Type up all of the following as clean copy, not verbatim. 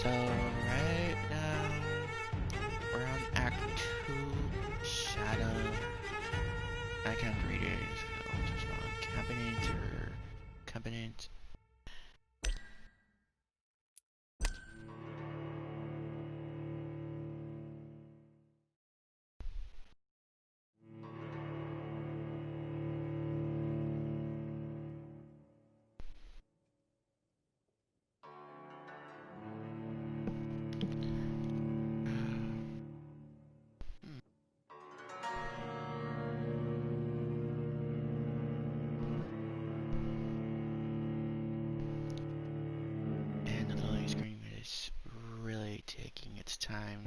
So right now we're on Act 2, Shadow. I can't read it, so just wrong. Cabinet or cabinet. And the loading screen is really taking its time.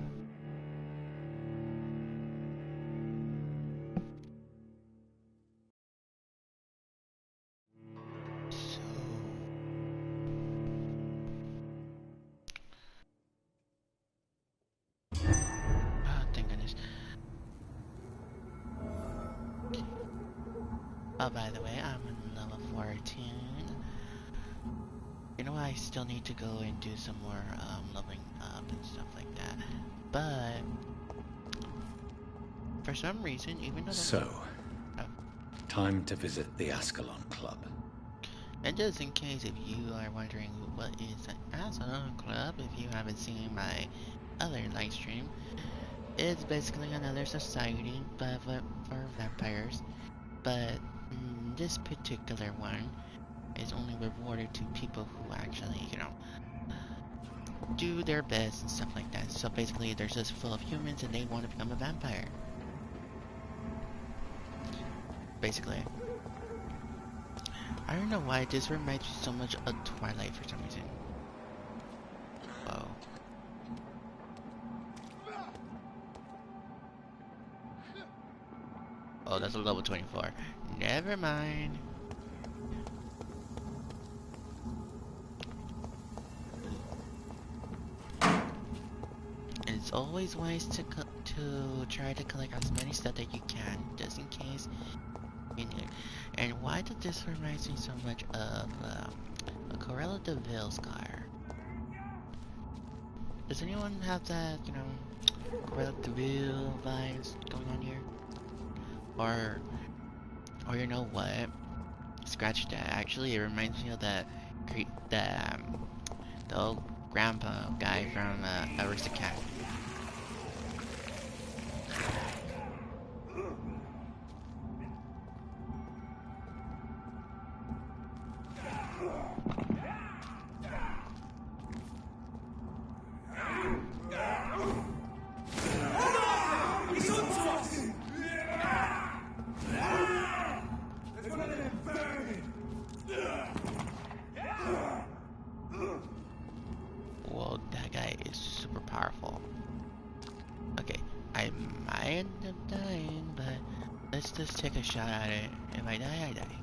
So oh, thank goodness. Oh, by the way, I'm in level 14. You know, I still need to go and do some more leveling up and stuff like that. But for some reason, even though Time to visit the Ascalon Club. and just in case if you are wondering what is an Ascalon Club, if you haven't seen my other live stream, it's basically another society but for vampires. But this particular one is only rewarded to people who actually, you know, do their best and stuff like that. So basically, they're just full of humans and they want to become a vampire. Basically. I don't know why this reminds me so much of Twilight for some reason. Whoa. Oh, that's a level 24. Never mind. It's always wise to try to collect as many stuff that you can, just in case you need. And why did this remind me so much of a Corella de Vil scar? Does anyone have that, you know, Corella de Vil vibes going on here? Or you know what? Scratch that. Actually, it reminds me of the old grandpa guy from Aristocrat. Whoa, that guy is super powerful. Okay, I might end up dying, but let's just take a shot at it. If I die, I die.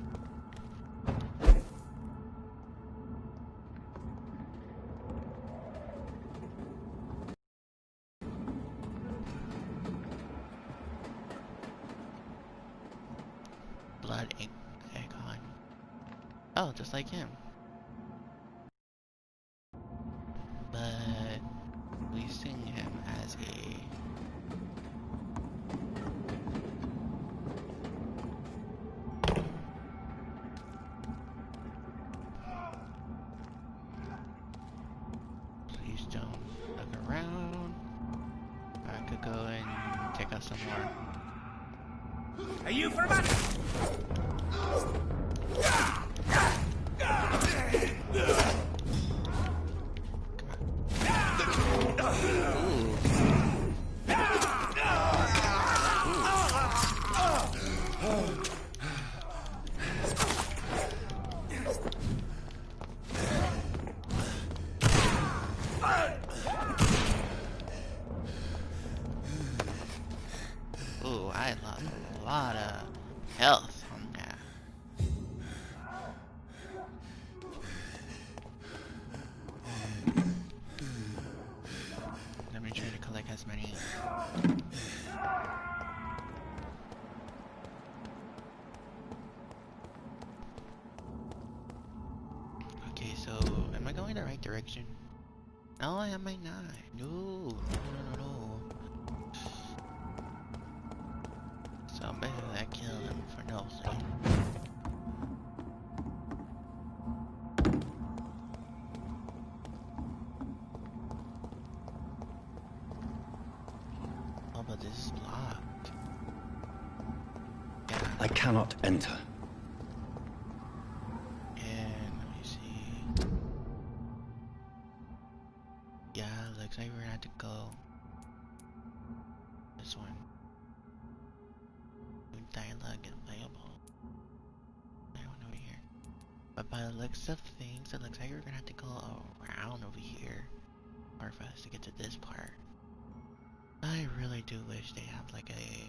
Blood Icon. Oh, just like him. But we sing him as a please don't look around. I could go and take out some more. Are you for money? Ooh, I lost a lot of health on that. Let me try to collect as many. Okay, so am I going the right direction? No, I might not. No. So basically I killed him for no reason. Oh, but this is blocked. Yeah. I cannot enter. And let me see. Yeah, looks like we're gonna have to go this one. New dialogue available. I don't know here. But by the looks of things, it looks like we're gonna have to go around over here. Or for us to get to this part. I really do wish they have like a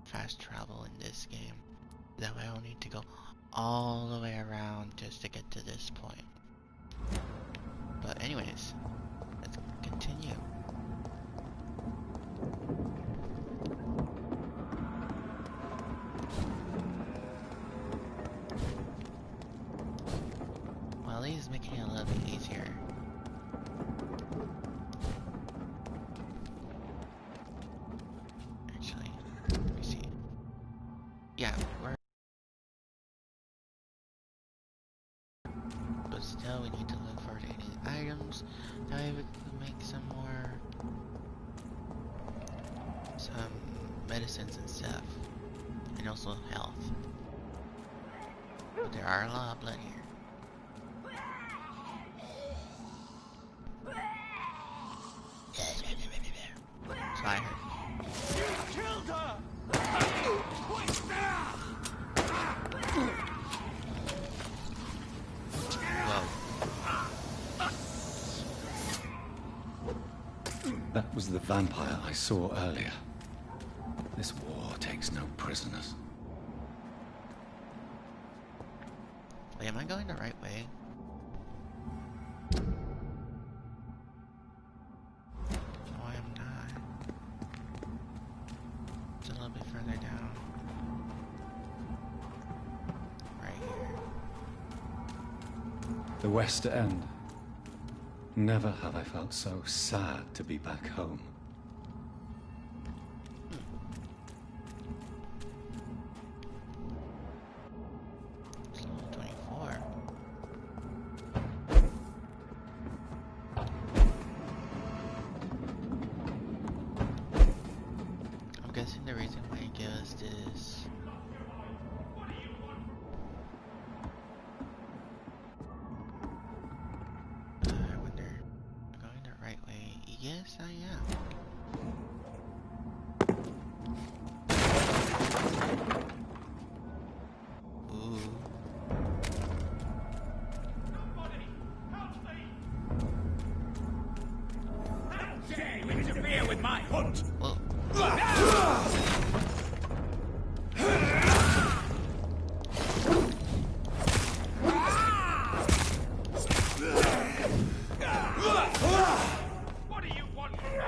fast travel in this game. That way I don't need to go all the way around just to get to this point. But anyways, let's continue. Well, at least making it a little bit easier. Actually, let me see. Yeah, but still we need to look for any items that we could make some medicines and stuff, and also health. But there are a lot of blood here. So I heard. You killed her! Whoa. That was the vampire I saw earlier. This war takes no prisoners. Wait, am I going the right way? No, I am not. It's a little bit further down. Right here. The West End. Never have I felt so sad to be back home. It's level 24. I'm guessing the reason why he gave us this. I wonder, am I going the right way? Yes, I am. Ooh. How dare you interfere with my hunt? Whoa. What do you want from me?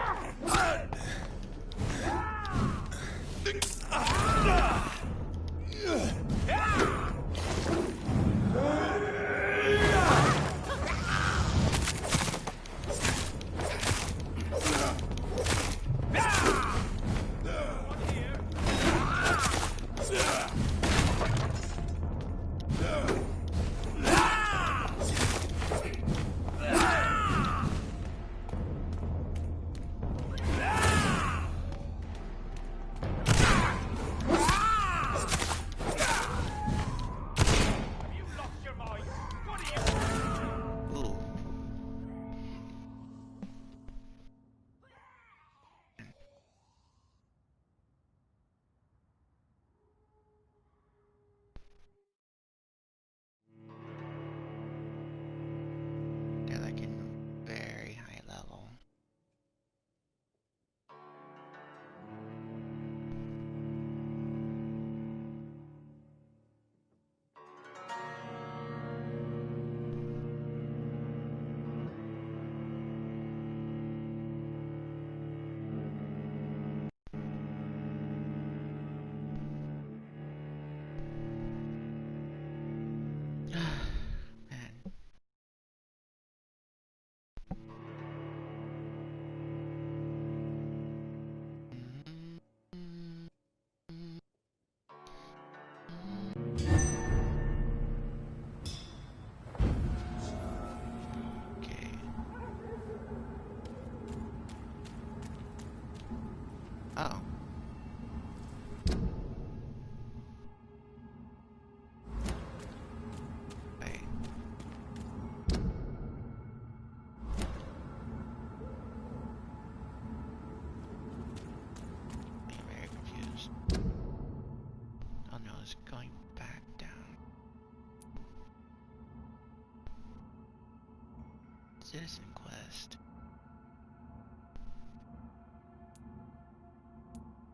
Citizen quest.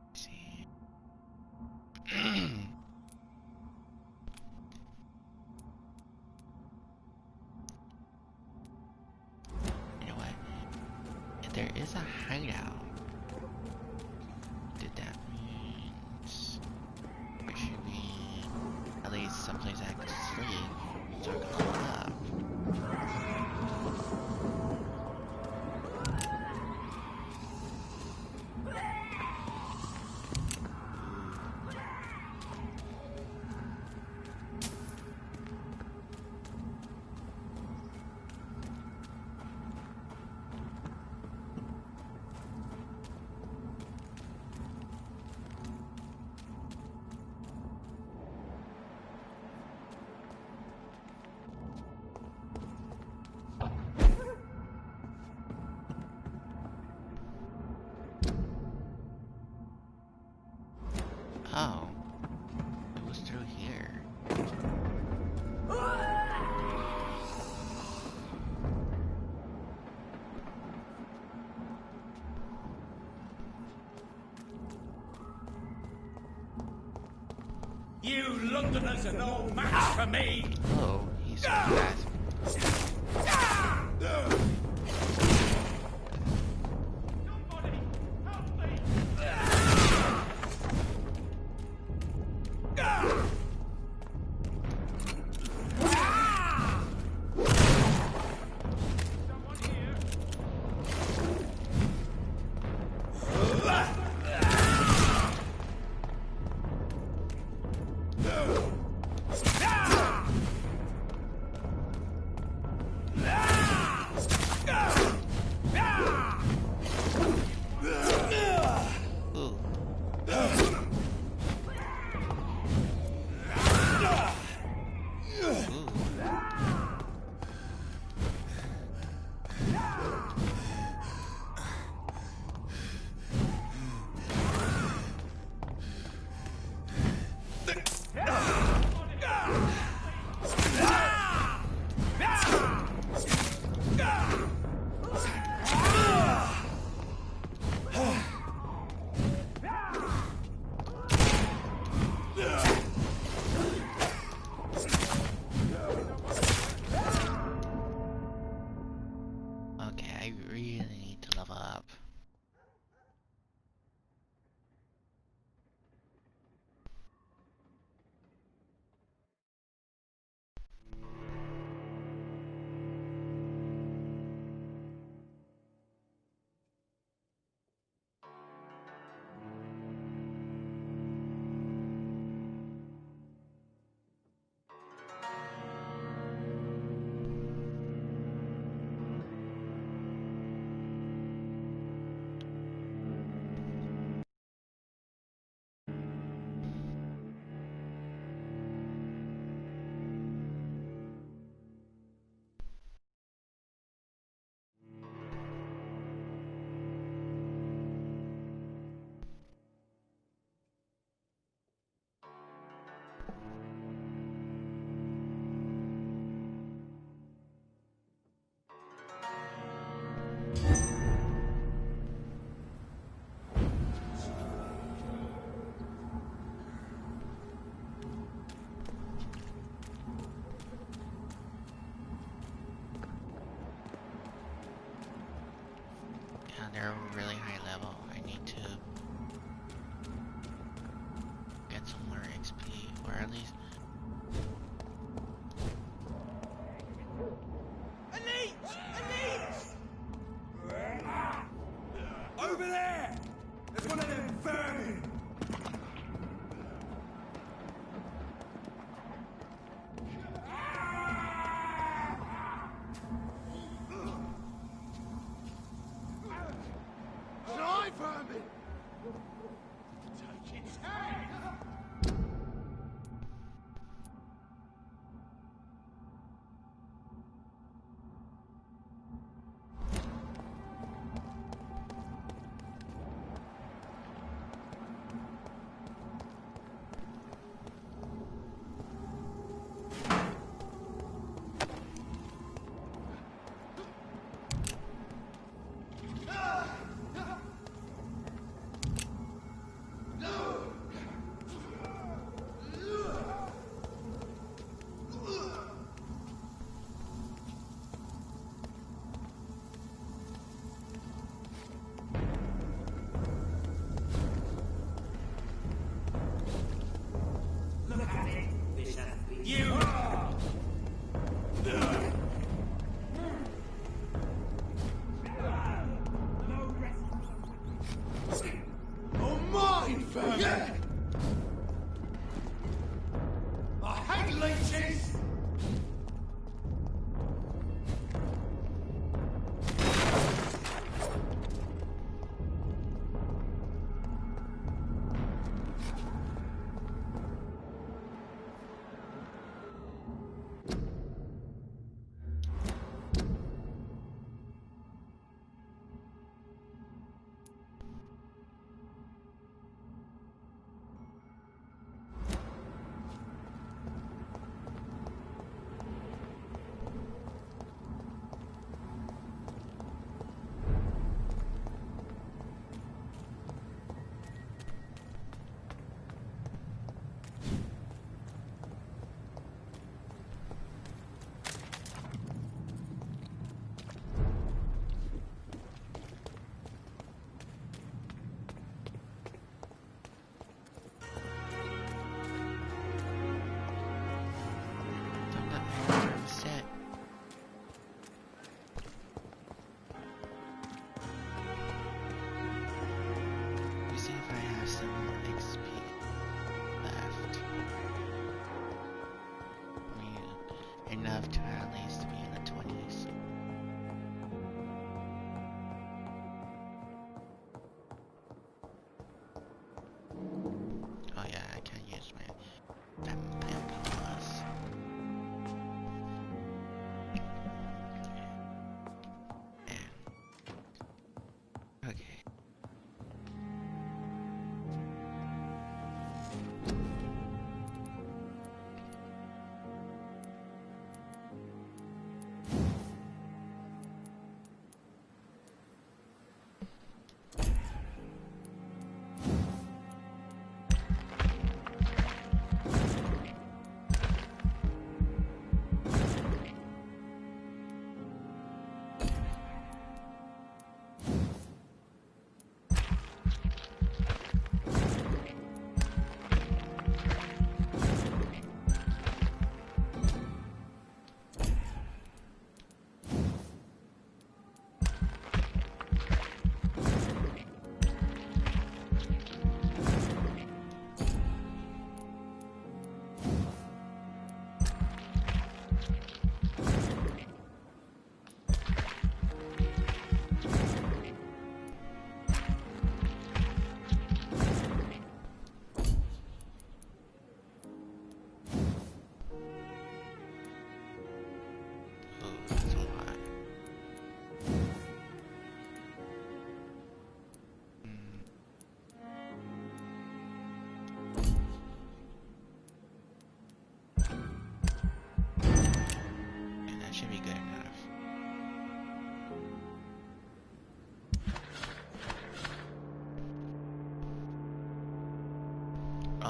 Let's see. You know what? If there is a hideout, did that means there should be at least someplace I could sleep so I could level up. Oh, it was through here. You Londoners are no match for me! Oh, he's so fast. Somebody help me! Someone here? Ooh. Ooh. Okay, I really need to level up. Yeah, they're really high level. I need to get some more XP, or at least. Over there! There's one of them vermin! Fly vermin! Take its head!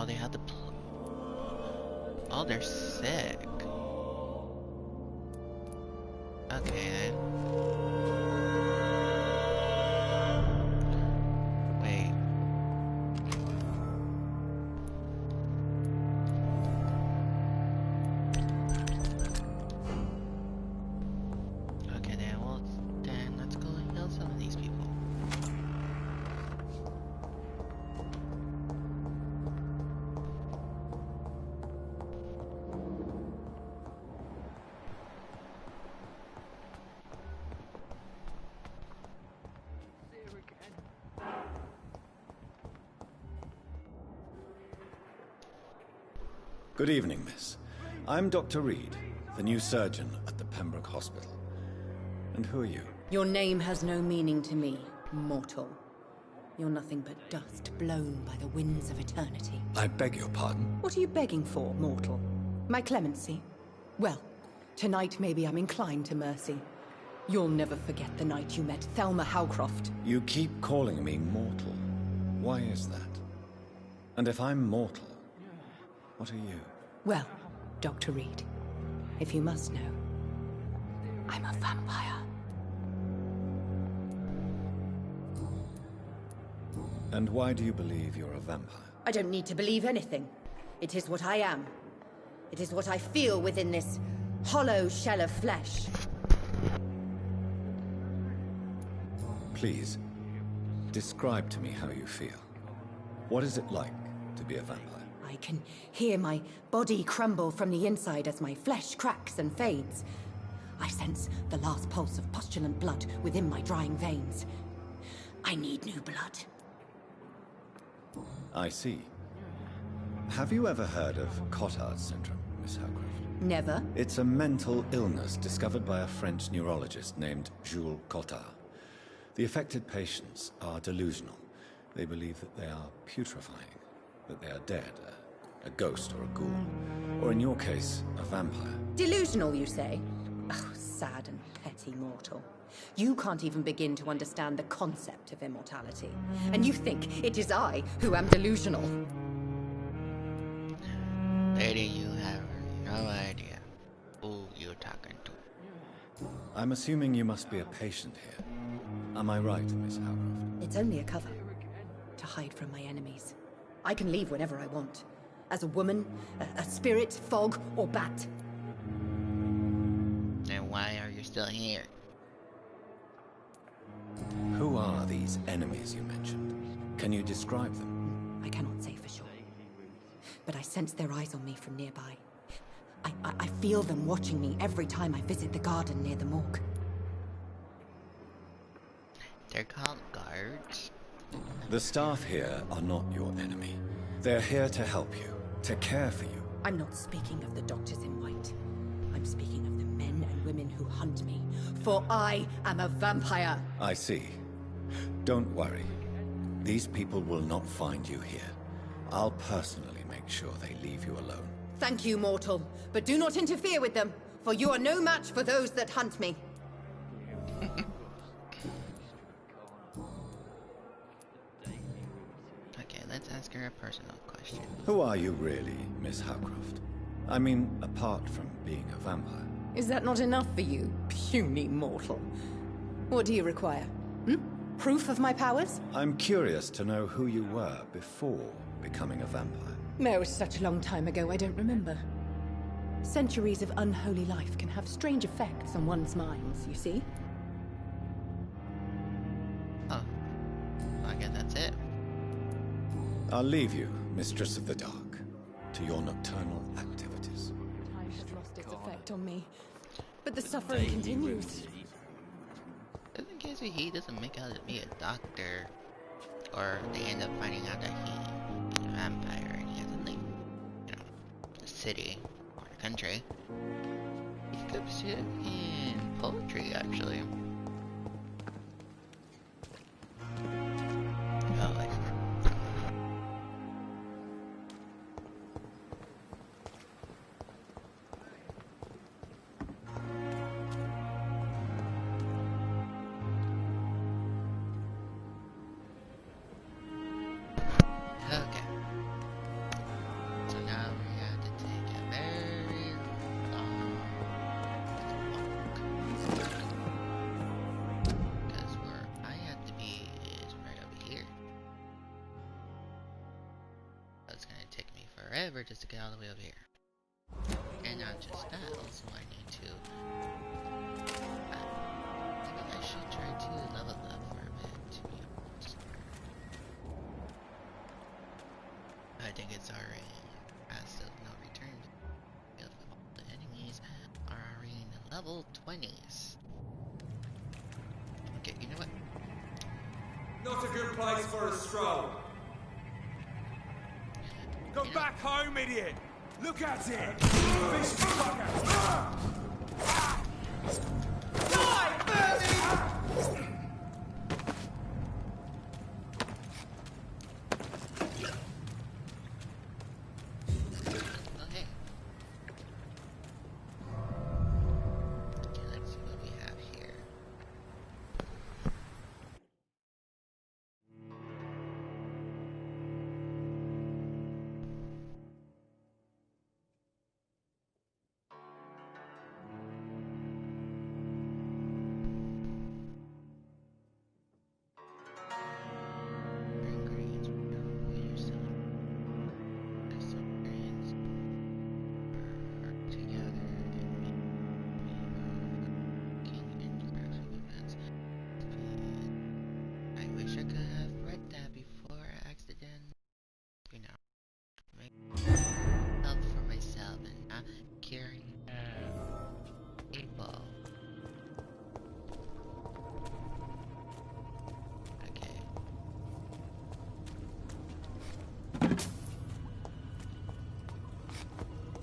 they have the. Oh, they're sick. Okay then. Wait. Okay then, well then let's go heal some of these people. Good evening, miss. I'm Dr. Reed, the new surgeon at the Pembroke Hospital. And who are you? Your name has no meaning to me, mortal. You're nothing but dust blown by the winds of eternity. I beg your pardon? What are you begging for, mortal? My clemency? Well, tonight maybe I'm inclined to mercy. You'll never forget the night you met Thelma Howcroft. You keep calling me mortal. Why is that? And if I'm mortal, what are you? Well, Dr. Reed, if you must know, I'm a vampire. And why do you believe you're a vampire? I don't need to believe anything. It is what I am. It is what I feel within this hollow shell of flesh. Please, describe to me how you feel. What is it like to be a vampire? I can hear my body crumble from the inside as my flesh cracks and fades. I sense the last pulse of postulant blood within my drying veins. I need new blood. I see. Have you ever heard of Cotard's syndrome, Miss Howcroft? Never? It's a mental illness discovered by a French neurologist named Jules Cotard. The affected patients are delusional. They believe that they are putrefying, that they are dead, a ghost or a ghoul, or in your case, a vampire. Delusional, you say? Oh, sad and petty mortal. You can't even begin to understand the concept of immortality. And you think it is I who am delusional. Lady, you have no idea who you're talking to. I'm assuming you must be a patient here. Am I right, Miss Howcroft? It's only a cover. To hide from my enemies. I can leave whenever I want. As a woman, a spirit, fog, or bat. Then why are you still here? Who are these enemies you mentioned? Can you describe them? I cannot say for sure. But I sense their eyes on me from nearby. I feel them watching me every time I visit the garden near the morgue. They're called guards. The staff here are not your enemy. They're here to help you, to care for you. I'm not speaking of the doctors in white. I'm speaking of the men and women who hunt me. For I am a vampire. I see. Don't worry. These people will not find you here. I'll personally make sure they leave you alone. Thank you, mortal. But do not interfere with them, for you are no match for those that hunt me. Okay, let's ask her a personal question. Who are you really, Miss Howcroft? I mean, apart from being a vampire. Is that not enough for you, puny mortal? What do you require? Proof of my powers? I'm curious to know who you were before becoming a vampire. No, it was such a long time ago, I don't remember. Centuries of unholy life can have strange effects on one's minds, you see? Oh. I guess that's it. I'll leave you, Mistress of the Dark, to your nocturnal activities. Time has lost its effect on me, but the suffering continues. Just in case he doesn't make out to be a doctor, or they end up finding out that he's a vampire and he has to leave, the city or the country. He could pursue in poetry, actually. Oh, I see. Okay. forever just to get all the way over here. And not just that, also I need to... maybe I should try to level up for a bit, to be honest. I think it's already past the no return if all the enemies are already in the level 20s. Okay, you know what? Not a good place for a stroll. Go back home, idiot! Look at it! Fish fucker! Die, Bernie! Okay. Okay, let's see what we have here. Ingredients, we're selling. Custom ingredients are together and cooking and crafting events. I wish I could have read that before I accidentally, you know, make help for myself and not caring people. Okay.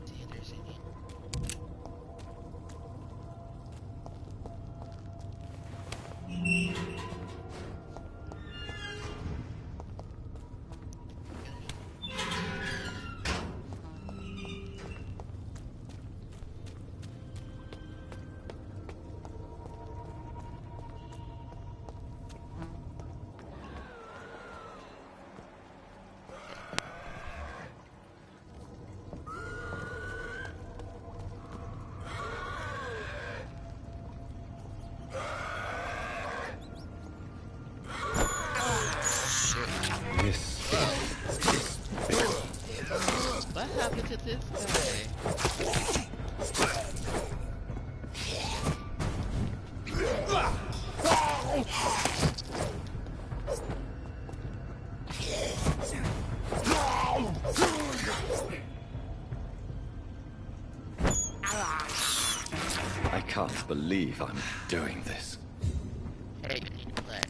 See if there's any. What happened to this guy? I can't believe I'm doing this. Hey, you need to play.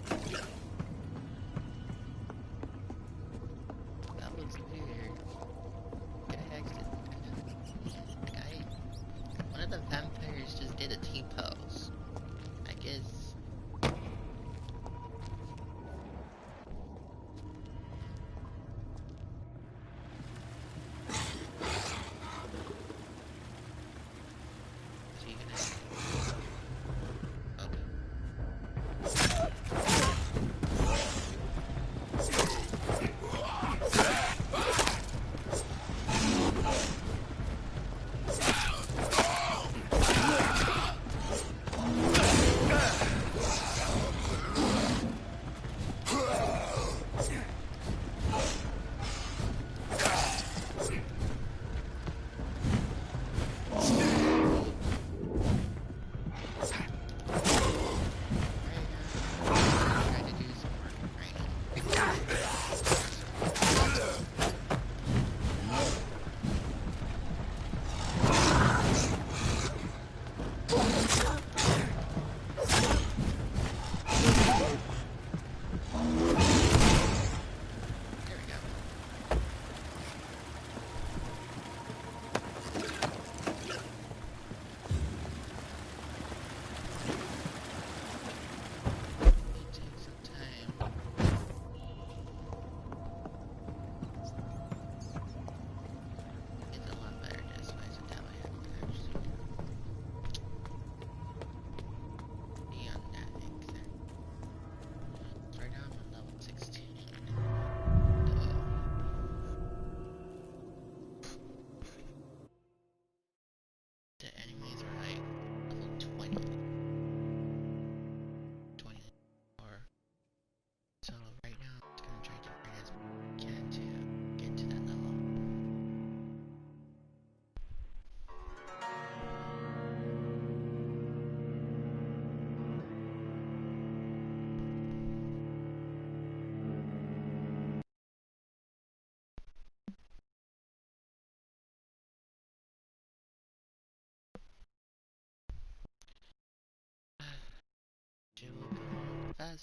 That looks weird. Get a exit. One of the vampires just did a T-pose. I guess. Is he gonna... Okay.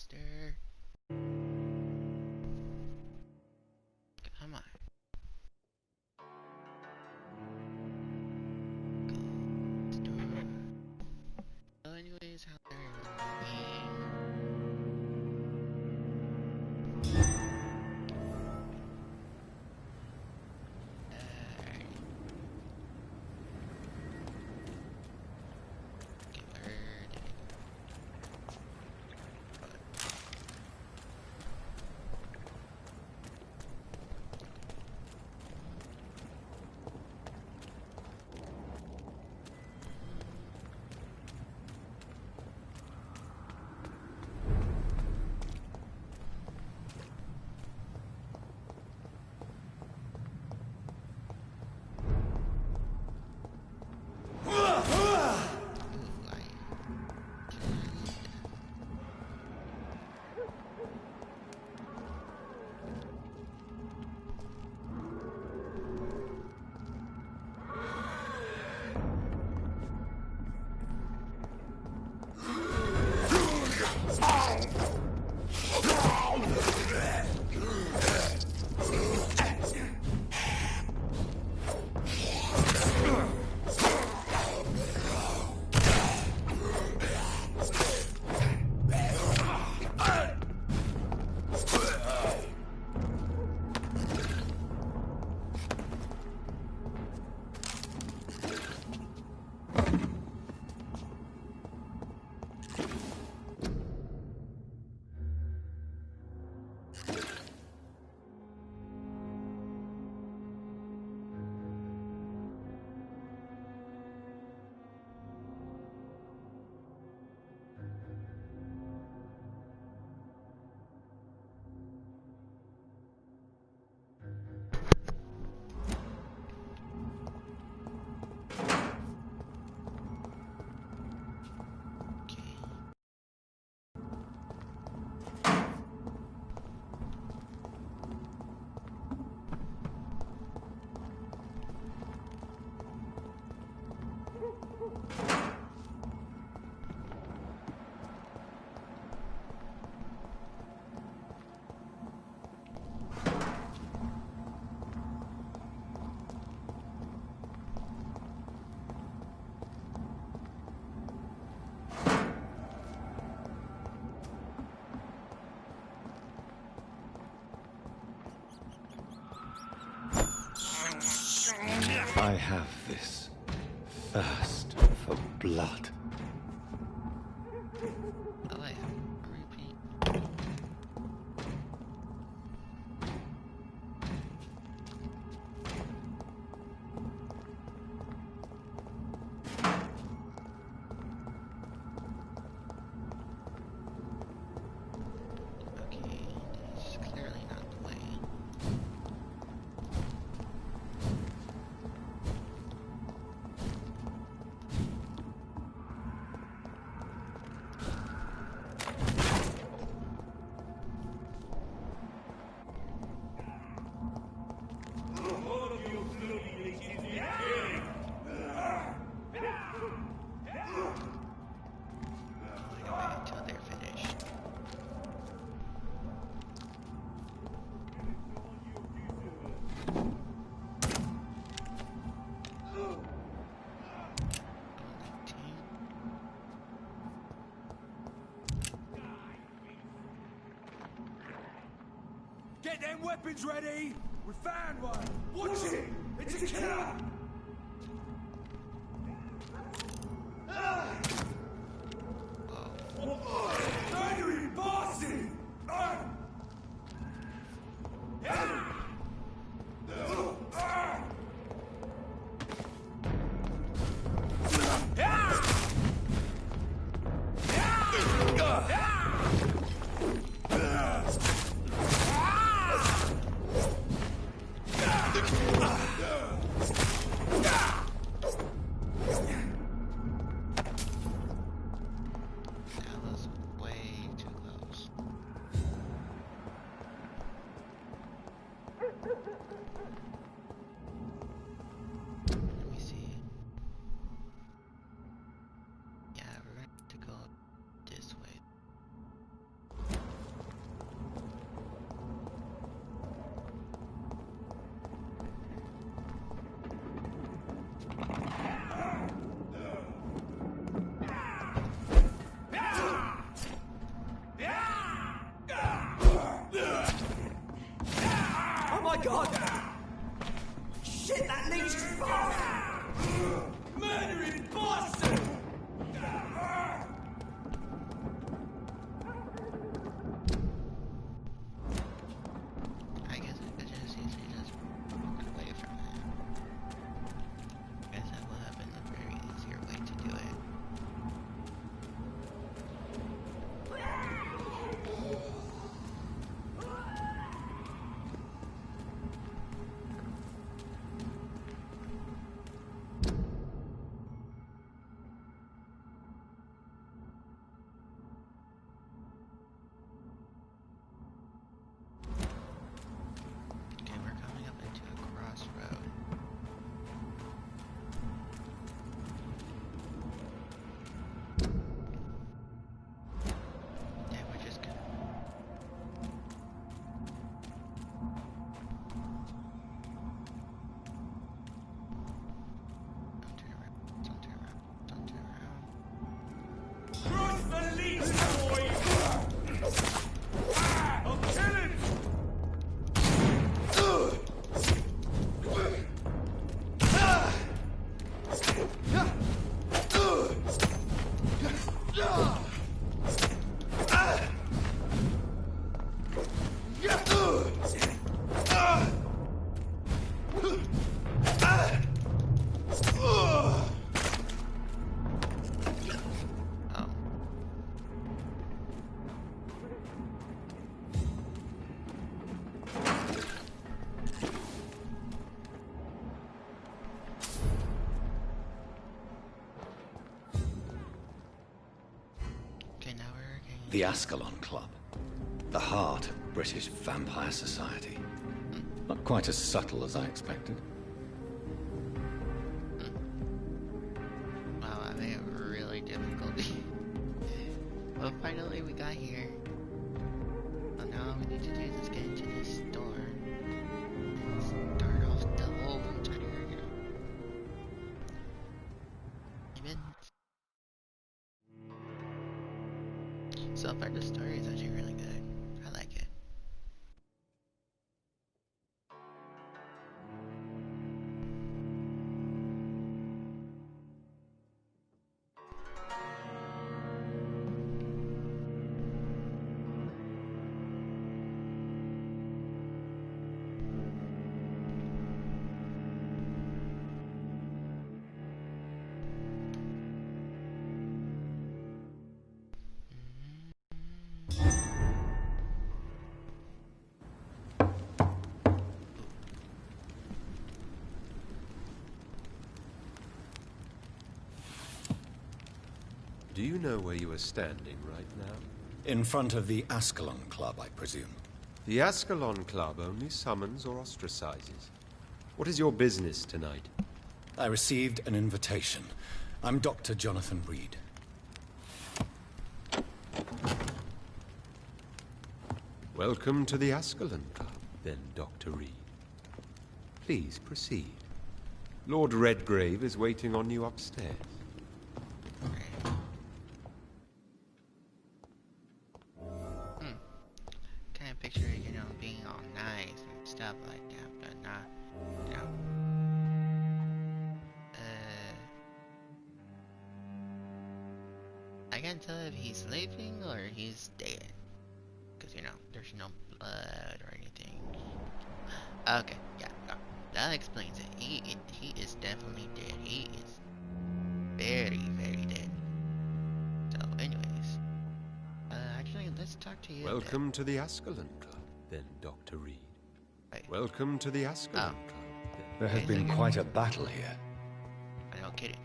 faster. Come on. So anyways, how's everyone doing? I have this thirst for blood. Oh, I repeat. Okay, this is clearly not the way. Until they're finished. Get them weapons ready! We found one! Watch it! It's a killer! Murdering bastard! god! Shit, that leads too far! Murdering bastard! I guess I could just easily just walk away from him. I guess that will have been a very easier way to do it. Okay, we're coming up into a crossroad. Yeah, we're just gonna... Don't turn around, don't turn around, don't turn around. Cross the leash, boy! I'll kill him! Oh. Okay, now we're getting... The Ascalon Club. The heart of British vampire society. Not quite as subtle as I expected. Wow, I made it really difficult. Well, finally we got here. Well, now all we need to do is get into this store. And start off the whole entire, event. So far, the story is actually really good. I like it. Do you know where you are standing right now? In front of the Ascalon Club, I presume. The Ascalon Club only summons or ostracizes. What is your business tonight? I received an invitation. I'm Dr. Jonathan Reed. Welcome to the Ascalon Club, then, Dr. Reed. Please proceed. Lord Redgrave is waiting on you upstairs. Kind of picture, being all nice and stuff like that, but not, I can't tell if he's sleeping or he's dead. Because, there's no blood or anything. Okay, yeah, no, that explains it. He is definitely dead. He is very, very dead. So, anyways, actually, let's talk to you. Welcome to the Ascalon Club, then, Dr. Reed. Right. Welcome to the Ascalon Club, then. There has been quite a battle here. I don't get it.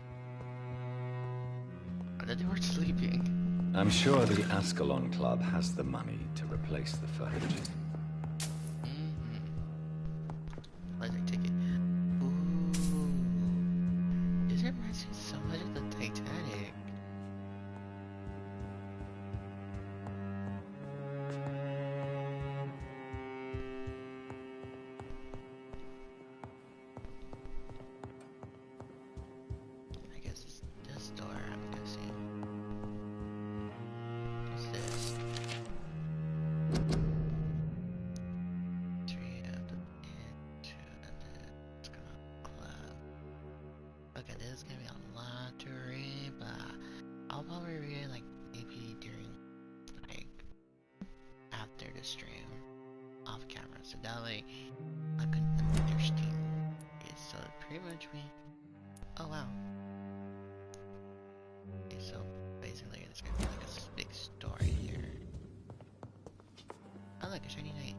I thought they were sleeping. I'm sure the Ascalon Club has the money to replace the furniture. Let's take it. Ooh. This reminds me so much of the Titanic. I guess it's this door, I'm guessing. What's this? So that way I can understand. Okay, so pretty much we. Oh wow. Okay, so basically it's gonna be like a big story here. Oh look, a shiny knight.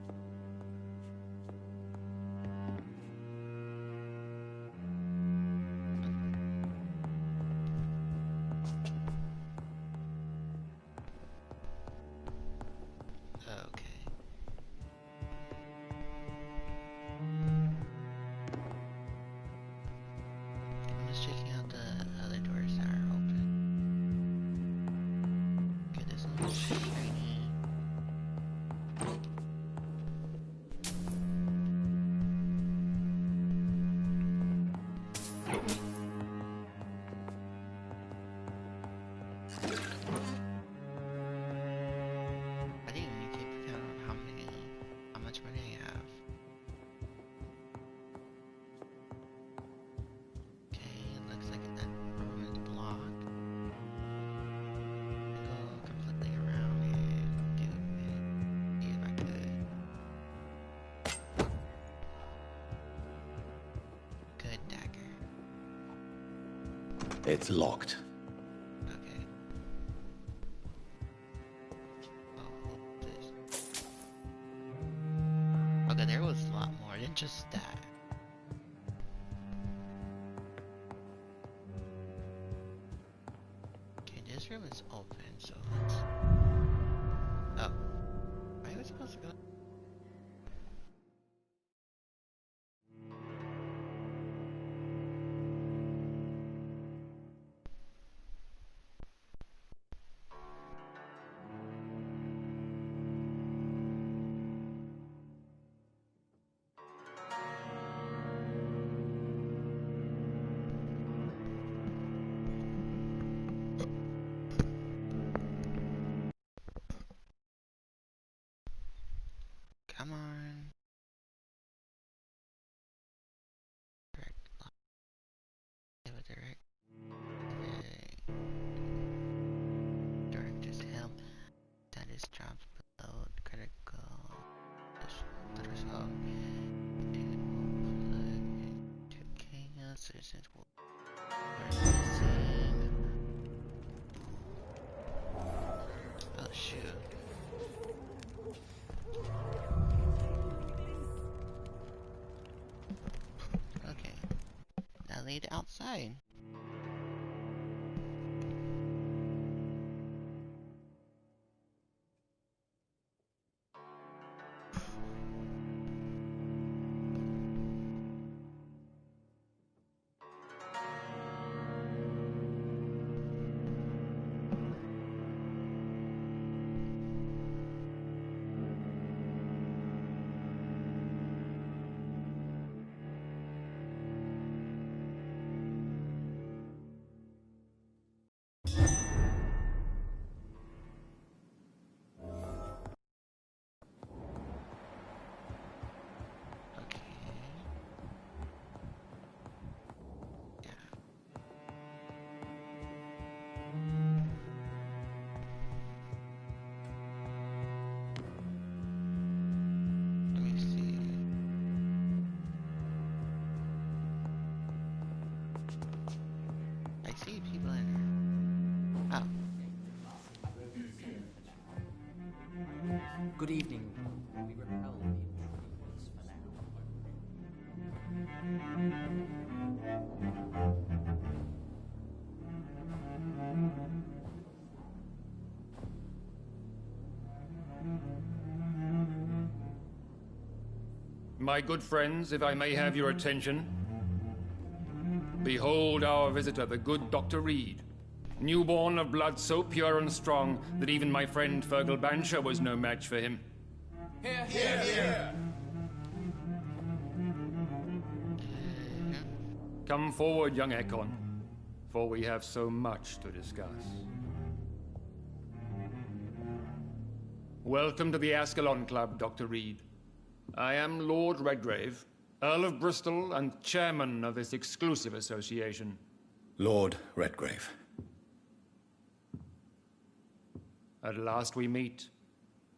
Okay. I'm just checking out the other doors that are open. Okay, this one's shiny. I didn't even keep count of how much money I have. Okay, it looks like that room is blocked. Go completely around and do it. See if I could. Good dagger. It's locked. Okay. Oh, this. Okay, there was a lot more than just that. Okay, this room is open, so let's. Oh, I was supposed to go. Come on. Direct lock. Give a direct. Direct is him. That is dropped below critical. Letters of. It will plug into chaos. Citizens will. Oh shoot. Okay. Now lead outside. Okay. Yeah. Let me see. I see people in there. Oh. Good evening. We repel the intruders for now. My good friends, if I may have your attention. Behold our visitor, the good Dr. Reed. Newborn of blood so pure and strong that even my friend Fergal Bansher was no match for him. Here, here, here. Come forward, young Ekon, for we have so much to discuss. Welcome to the Ascalon Club, Dr. Reed. I am Lord Redgrave, Earl of Bristol and chairman of this exclusive association. Lord Redgrave. At last we meet.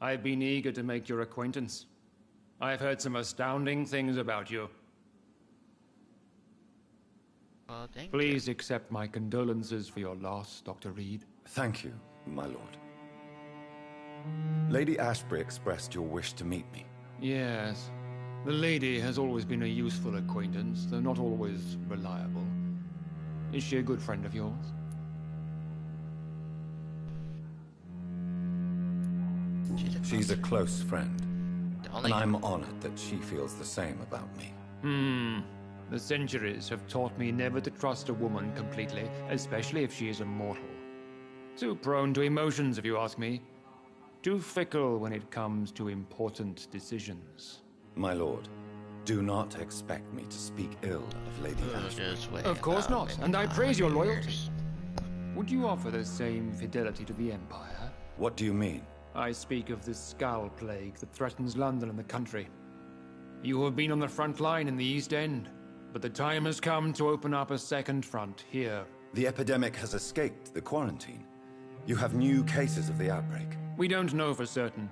I've been eager to make your acquaintance. I've heard some astounding things about you. Well, thank Please accept my condolences for your loss, Dr. Reed. Thank you, my lord. Lady Ashbury expressed your wish to meet me. Yes. The lady has always been a useful acquaintance, though not always reliable. Is she a good friend of yours? you. She's a close friend, Only and I'm honored that she feels the same about me. The centuries have taught me never to trust a woman completely, especially if she is immortal. Too prone to emotions, if you ask me. Too fickle when it comes to important decisions. My lord, do not expect me to speak ill of Lady Ashbury. Of course not, and I praise your loyalty. Would you offer the same fidelity to the Empire? What do you mean? I speak of the Skull Plague that threatens London and the country. You have been on the front line in the East End, but the time has come to open up a second front here. The epidemic has escaped the quarantine. You have new cases of the outbreak. We don't know for certain,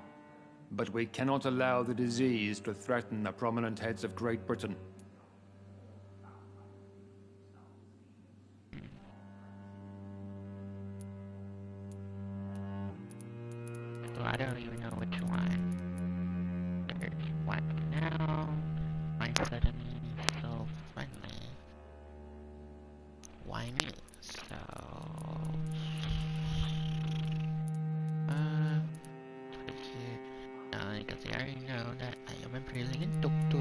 but we cannot allow the disease to threaten the prominent heads of Great Britain. So I don't even know which one. There's one now. My suddenly so friendly. Why me? So because I already know that I am a brilliant doctor.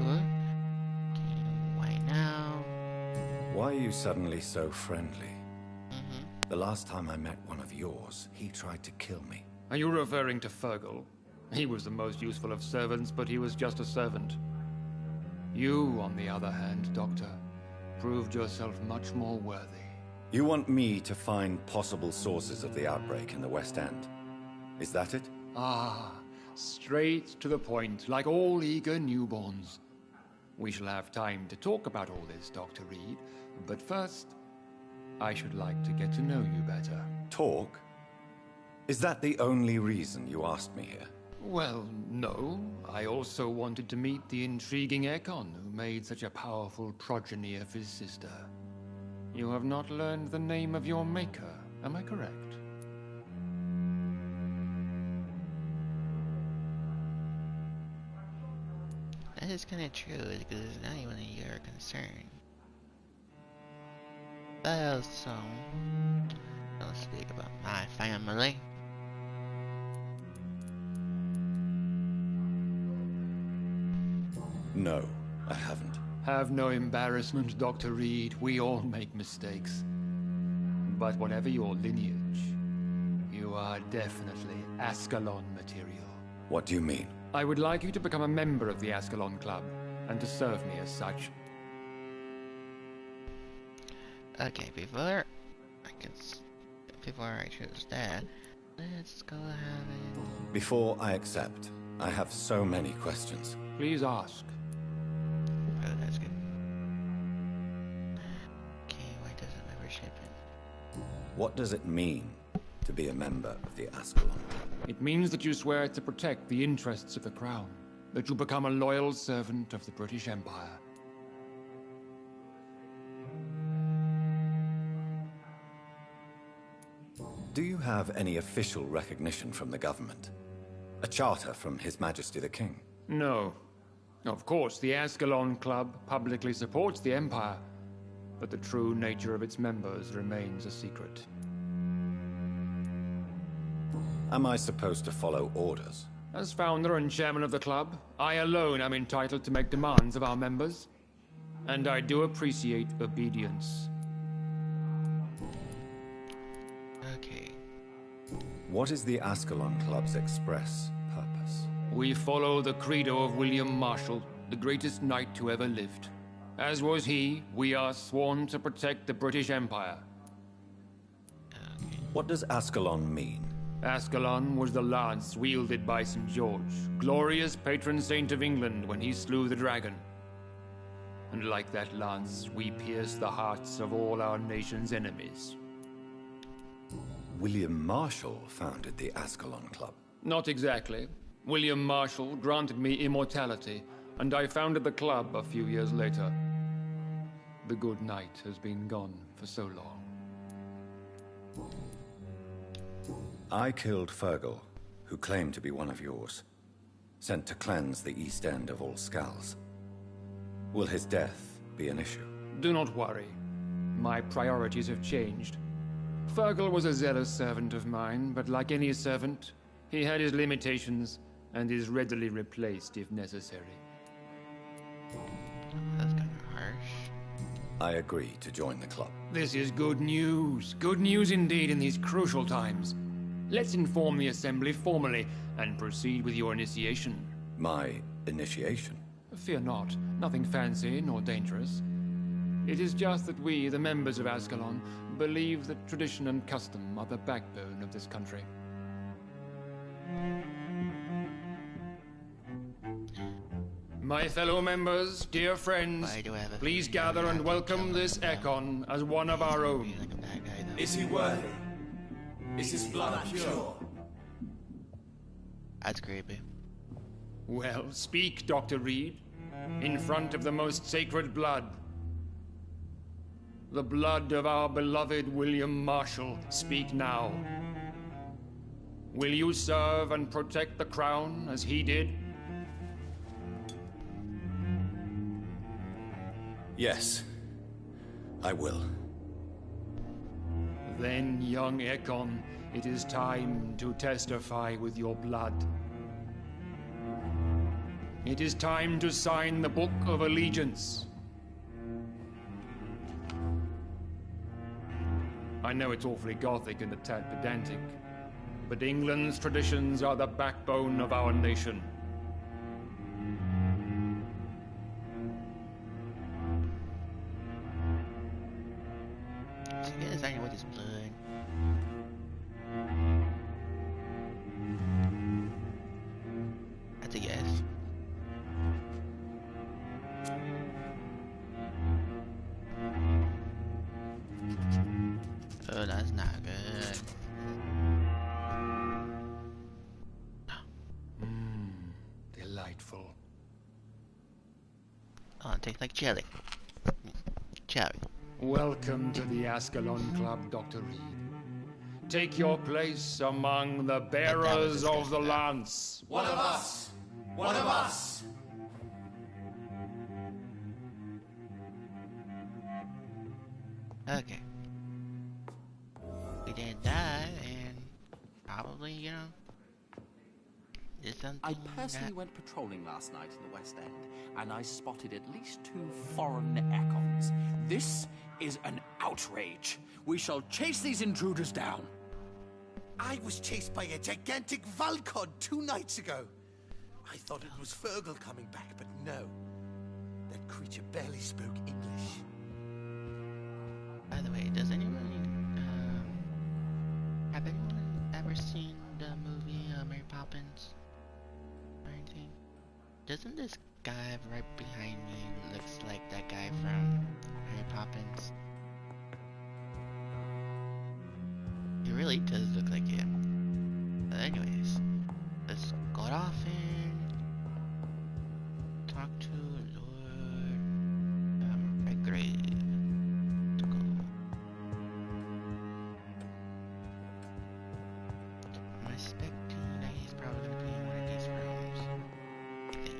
Okay, why now? Why are you suddenly so friendly? The last time I met one of yours, he tried to kill me. Are you referring to Fergal? He was the most useful of servants, but he was just a servant. You, on the other hand, Doctor, proved yourself much more worthy. You want me to find possible sources of the outbreak in the West End? Is that it? Ah, straight to the point, like all eager newborns. We shall have time to talk about all this, Dr. Reed, but first, I should like to get to know you better. Talk? Is that the only reason you asked me here? Well, no. I also wanted to meet the intriguing Ekon, who made such a powerful progeny of his sister. You have not learned the name of your maker, am I correct? That is kind of true, because it's not even your concern. But also, don't speak about my family. No, I haven't. Have no embarrassment, Dr. Reed. We all make mistakes. But whatever your lineage, you are definitely Ascalon material. What do you mean? I would like you to become a member of the Ascalon Club, and to serve me as such. Okay, before I choose that, let's go have it. Before I accept, I have so many questions. Please ask. Oh, that's good. Okay, why doesn't membership in? What does it mean to be a member of the Ascalon Club? It means that you swear to protect the interests of the Crown, that you become a loyal servant of the British Empire. Do you have any official recognition from the government? A charter from His Majesty the King? No. Of course, the Ascalon Club publicly supports the Empire, but the true nature of its members remains a secret. Am I supposed to follow orders? As founder and chairman of the club, I alone am entitled to make demands of our members. And I do appreciate obedience. Okay. What is the Ascalon Club's express purpose? We follow the credo of William Marshall, the greatest knight who ever lived. As was he, we are sworn to protect the British Empire. What does Ascalon mean? Ascalon was the lance wielded by St. George, glorious patron saint of England when he slew the dragon. And like that lance, we pierce the hearts of all our nation's enemies. William Marshall founded the Ascalon Club. Not exactly. William Marshall granted me immortality, and I founded the club a few years later. The good knight has been gone for so long. I killed Fergal, who claimed to be one of yours. Sent to cleanse the East End of all Skulls. Will his death be an issue? Do not worry. My priorities have changed. Fergal was a zealous servant of mine, but like any servant, he had his limitations and is readily replaced if necessary. That's kind of harsh. I agree to join the club. This is good news. Good news indeed in these crucial times. Let's inform the Assembly formally and proceed with your initiation. My initiation? Fear not. Nothing fancy nor dangerous. It is just that we, the members of Ascalon, believe that tradition and custom are the backbone of this country. My fellow members, dear friends, Why do I have a please feeling gather I'm and gonna have to welcome kill this him now? Ekon as one of our own. Like a bad guy, though. Is he worthy? Is his blood pure? That's creepy. Well, speak, Dr. Reed, in front of the most sacred blood. The blood of our beloved William Marshall. Speak now. Will you serve and protect the crown as he did? Yes, I will. Then, young Ekon, it is time to testify with your blood. It is time to sign the Book of Allegiance. I know it's awfully gothic and a tad pedantic, but England's traditions are the backbone of our nation. So he is signing with his blood. That's a yes. Oh, that's not good. Delightful. Oh, it tastes like jelly. Cherry. Welcome to the Ascalon Club, Dr. Reed. Take your place among the bearers of the lance. One of us! One of us! Okay. We didn't die, and probably, you know, did something I personally went patrolling last night in the West End, and I spotted at least 2 foreign Ekons. This is an outrage. We shall chase these intruders down. I was chased by a gigantic Valcod 2 nights ago. I thought it was Fergal coming back, but no. That creature barely spoke English. By the way, does anyone, have anyone ever seen the movie, Mary Poppins? Or anything? Doesn't this guy right behind me looks like that guy from Mary Poppins? He really does look like him. But anyways, let's go off and talk to Lord Redgrave. Let's go. I'm expecting that he's probably gonna be in one of these rooms. I think.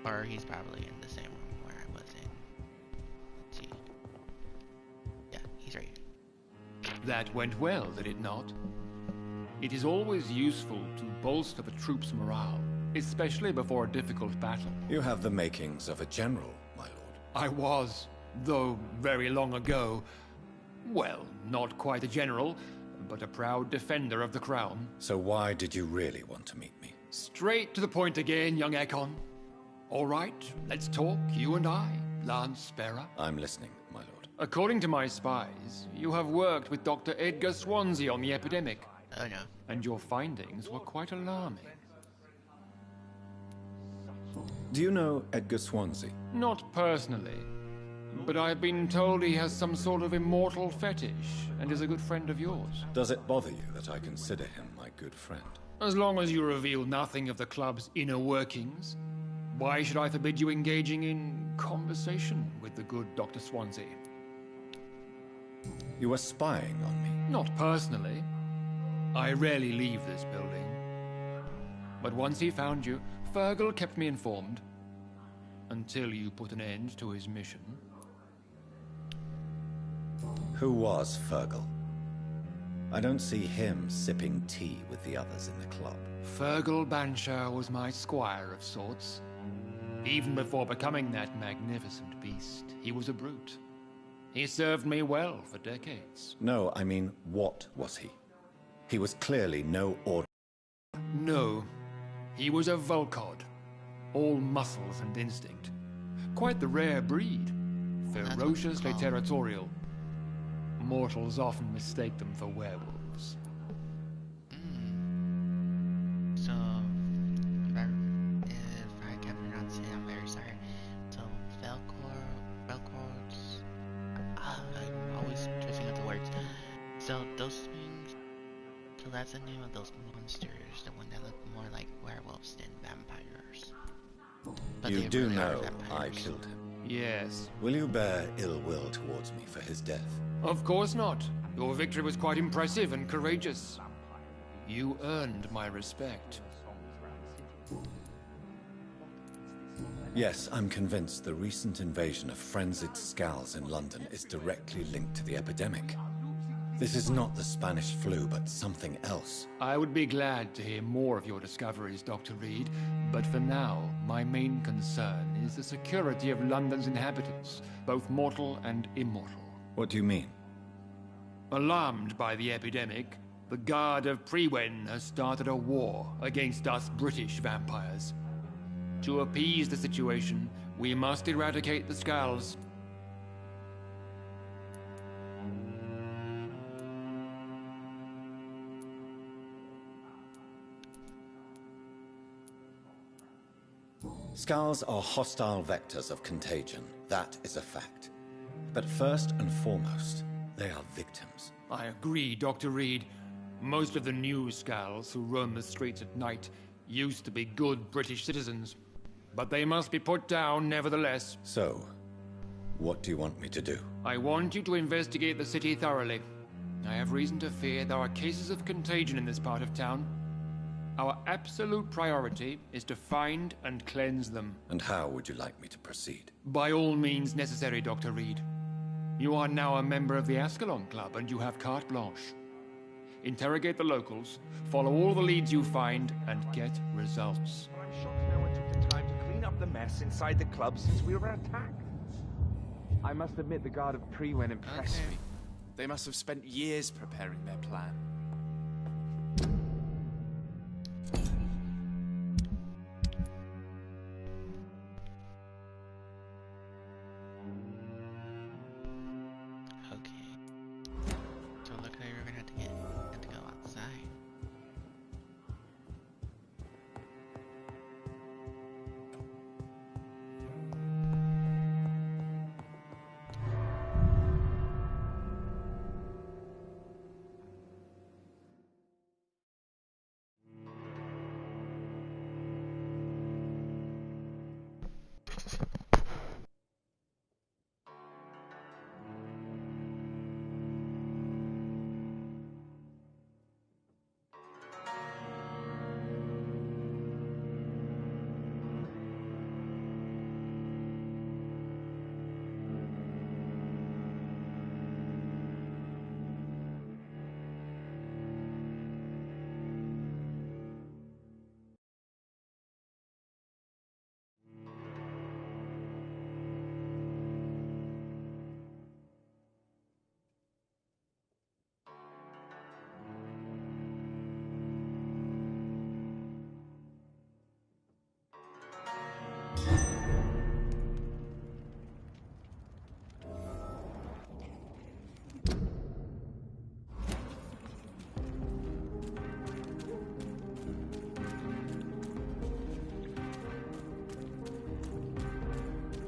Or he's probably in the same room where I was in. Let's see. Yeah, he's right here. That went well, did it not? It is always useful to bolster the troops' morale, especially before a difficult battle. You have the makings of a general, my lord. I was, though very long ago, well, not quite a general, but a proud defender of the crown. So why did you really want to meet me? Straight to the point again, young Ekon. All right, let's talk, you and I, Lance Sparrow. I'm listening, my lord. According to my spies, you have worked with Dr. Edgar Swansea on the epidemic, Oh no. and your findings were quite alarming. Do you know Edgar Swansea? Not personally, but I've been told he has some sort of immortal fetish and is a good friend of yours. Does it bother you that I consider him my good friend? As long as you reveal nothing of the club's inner workings. Why should I forbid you engaging in conversation with the good Dr. Swansea? You were spying on me. Not personally. I rarely leave this building. But once he found you, Fergal kept me informed. Until you put an end to his mission. Who was Fergal? I don't see him sipping tea with the others in the club. Fergal Banshire was my squire of sorts. Even before becoming that magnificent beast, he was a brute. He served me well for decades. No, I mean, what was he? He was clearly no order. No, he was a Volcod. All muscles and instinct. Quite the rare breed. Ferociously territorial. Mortals often mistake them for werewolves. So, if I can't pronounce it, I'm very sorry. So, Velcords. I'm always twisting up the words. So, those things. So, that's the name of those monsters. The one that look more like werewolves than vampires. But You they do really are know I vampires. killed him. Yes. Will you bear ill will towards me for his death? Of course not. Your victory was quite impressive and courageous. You earned my respect. Yes, I'm convinced the recent invasion of frenzied Scals in London is directly linked to the epidemic. This is not the Spanish flu, but something else. I would be glad to hear more of your discoveries, Dr. Reed, but for now, my main concern is the security of London's inhabitants, both mortal and immortal. What do you mean? Alarmed by the epidemic, the Guard of Prewen has started a war against us British vampires. To appease the situation, we must eradicate the Scals. Scals are hostile vectors of contagion. That is a fact. But first and foremost, they are victims. I agree, Dr. Reed. Most of the new Scals who roam the streets at night used to be good British citizens. But they must be put down nevertheless. So, what do you want me to do? I want you to investigate the city thoroughly. I have reason to fear there are cases of contagion in this part of town. Our absolute priority is to find and cleanse them. And how would you like me to proceed? By all means necessary, Dr. Reed. You are now a member of the Ascalon Club and you have carte blanche. Interrogate the locals, follow all the leads you find, and get results. I'm shocked no one took the time to clean up the mess inside the club since we were attacked. I must admit the Guard of Prewen impressed me. They must have spent years preparing their plan. Okay. So look like we're gonna have to go outside.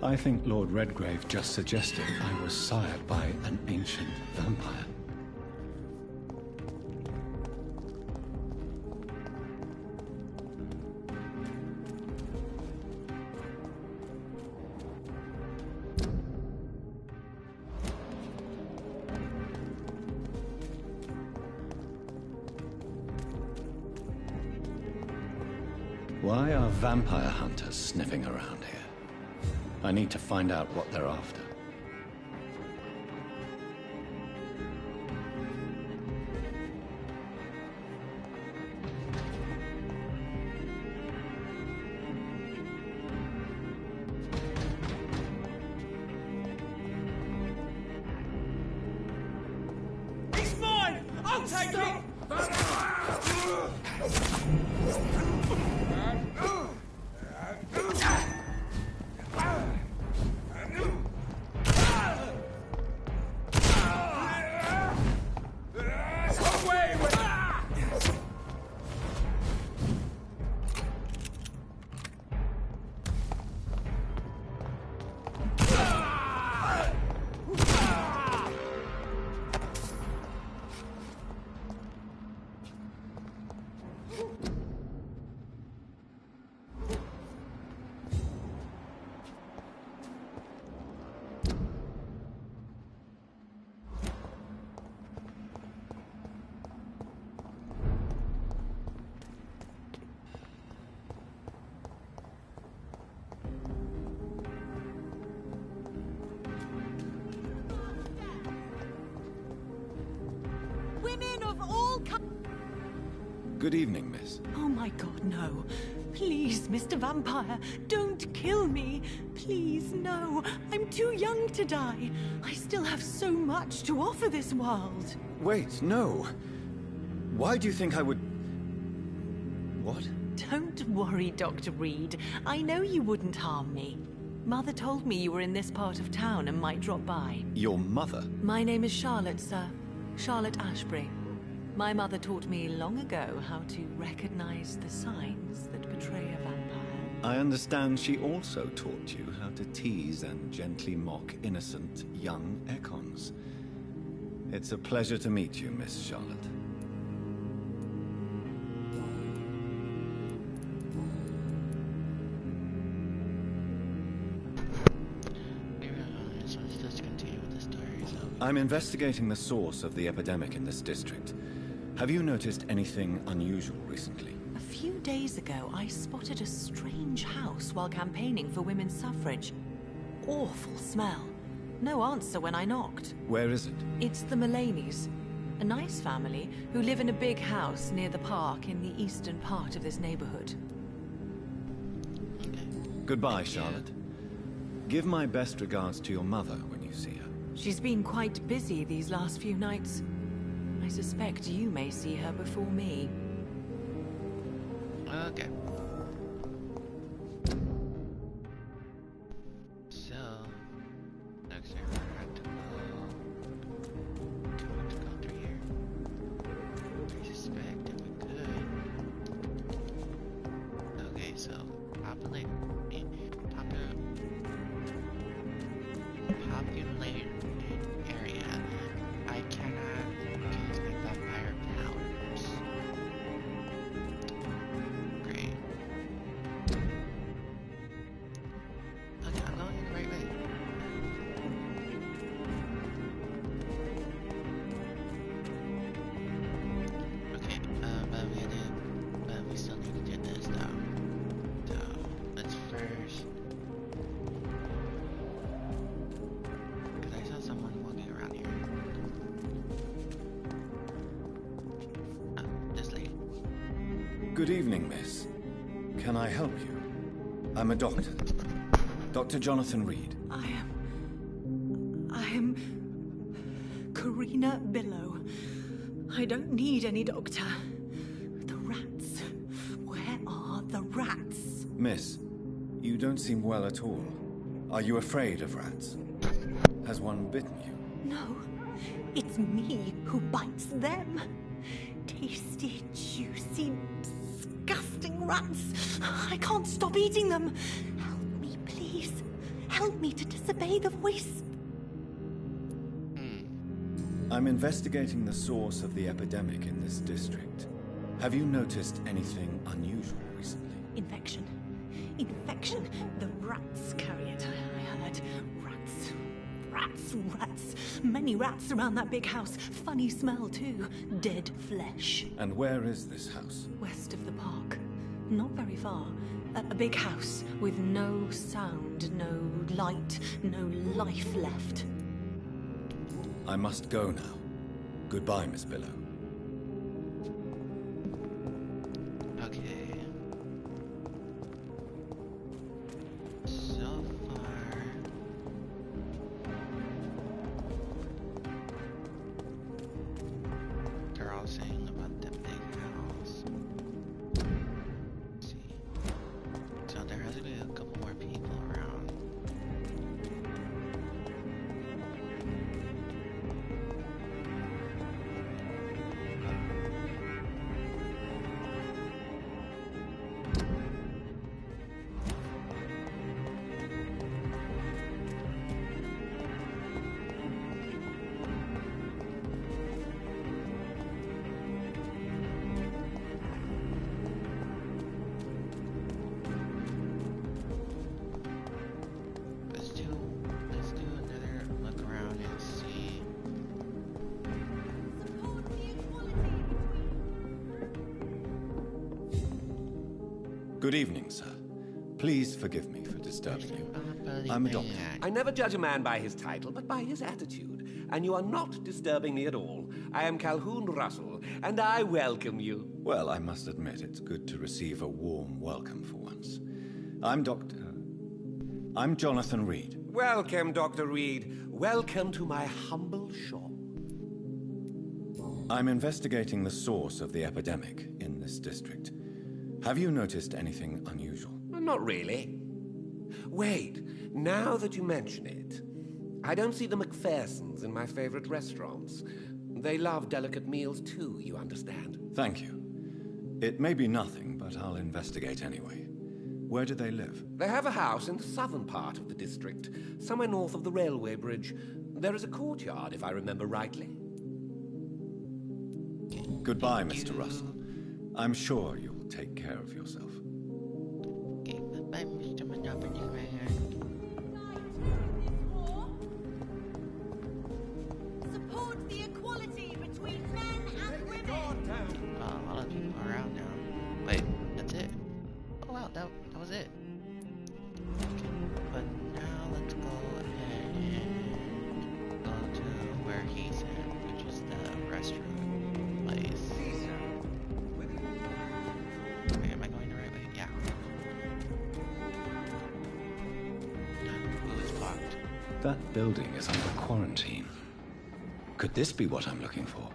I think Lord Redgrave just suggested I was sired by an ancient vampire. Why are vampire hunters sniffing around here? I need to find out what they're after. He's mine! I'll take it! Women of all Good evening, miss. Oh my god, no. Please, Mr. Vampire, don't kill me. Please, no. I'm too young to die. I still have so much to offer this world. Wait, no. Why do you think I would... What? Don't worry, Dr. Reed. I know you wouldn't harm me. Mother told me you were in this part of town and might drop by. Your mother? My name is Charlotte, sir. Charlotte Ashbury. My mother taught me long ago how to recognize the signs that betray a vampire. I understand she also taught you how to tease and gently mock innocent young Ekons. It's a pleasure to meet you, Miss Charlotte. I'm investigating the source of the epidemic in this district. Have you noticed anything unusual recently? A few days ago, I spotted a strange house while campaigning for women's suffrage. Awful smell. No answer when I knocked. Where is it? It's the Mullaneys, a nice family who live in a big house near the park in the eastern part of this neighborhood. Goodbye, Charlotte. Give my best regards to your mother when you see her. She's been quite busy these last few nights. I suspect you may see her before me. Okay. So, next server, I have to go through here. I suspect if we could. Okay, so populated area. I cannot use my vampire powers. Great. Okay, I'm going the right way. Okay, but we still need to do this though. So let's first. Because I saw someone walking around here. This lady. Good evening, miss. Can I help you? I'm a doctor. Dr. Jonathan Reed. I am Karina Billow. I don't need any doctor. The rats. Where are the rats? Miss, you don't seem well at all. Are you afraid of rats? Has one bitten you? No, it's me who bites them. Tasty, juicy, disgusting rats. I can't stop eating them. Help me, please. Help me to disobey the voice. I'm investigating the source of the epidemic in this district. Have you noticed anything unusual recently? Infection. Infection. The rats carry it, I heard. Rats. Rats, rats. Many rats around that big house. Funny smell, too. Dead flesh. And where is this house? West of the park. Not very far. A big house with no sound, no light, no life left. I must go now. Goodbye, Miss Billow. Okay. So far, they're all saying about the big house. Let's see. So there has to be a couple more people around. Let's do another look around and see. Good evening, sir. Please forgive me for disturbing you. I'm a doctor. I never judge a man by his title, but by his attitude. And you are not disturbing me at all. I am Calhoun Russell, and I welcome you. Well, I must admit, it's good to receive a warm welcome for once. I'm Jonathan Reed. Welcome, Dr. Reed. Welcome to my humble shop. I'm investigating the source of the epidemic in this district. Have you noticed anything unusual? Not really. Wait, now that you mention it, I don't see the McPhersons in my favorite restaurants. They love delicate meals too, you understand. Thank you. It may be nothing, but I'll investigate anyway. Where do they live? They have a house in the southern part of the district, somewhere north of the railway bridge. There is a courtyard, if I remember rightly. Goodbye, Mr. Russell. I'm sure you'll take care of yourself. Okay, bye-bye, Mr. Monopoly Man. Support the equality between men and women. A lot of people around now. Wait, that's it? Oh wow, that was it. Okay, but now let's go ahead and go to where he's at, which is the restroom place. Wait, am I going the right way? Yeah. Ooh, it's blocked. That building is under quarantine. Could this be what I'm looking for?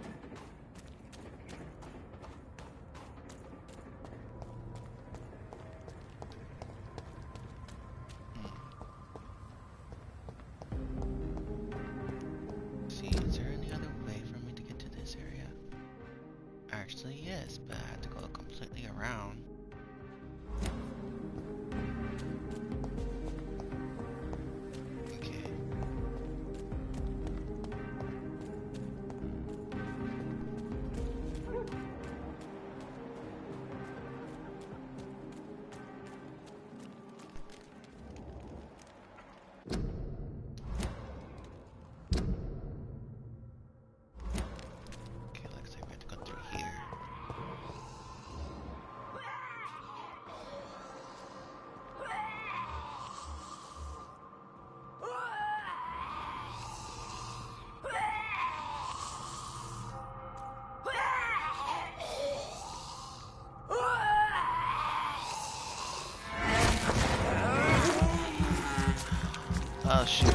See, is there any other way for me to get to this area? Actually, yes, but I have to go completely around. Okay. Okay, looks like we have to go through here. Oh shoot.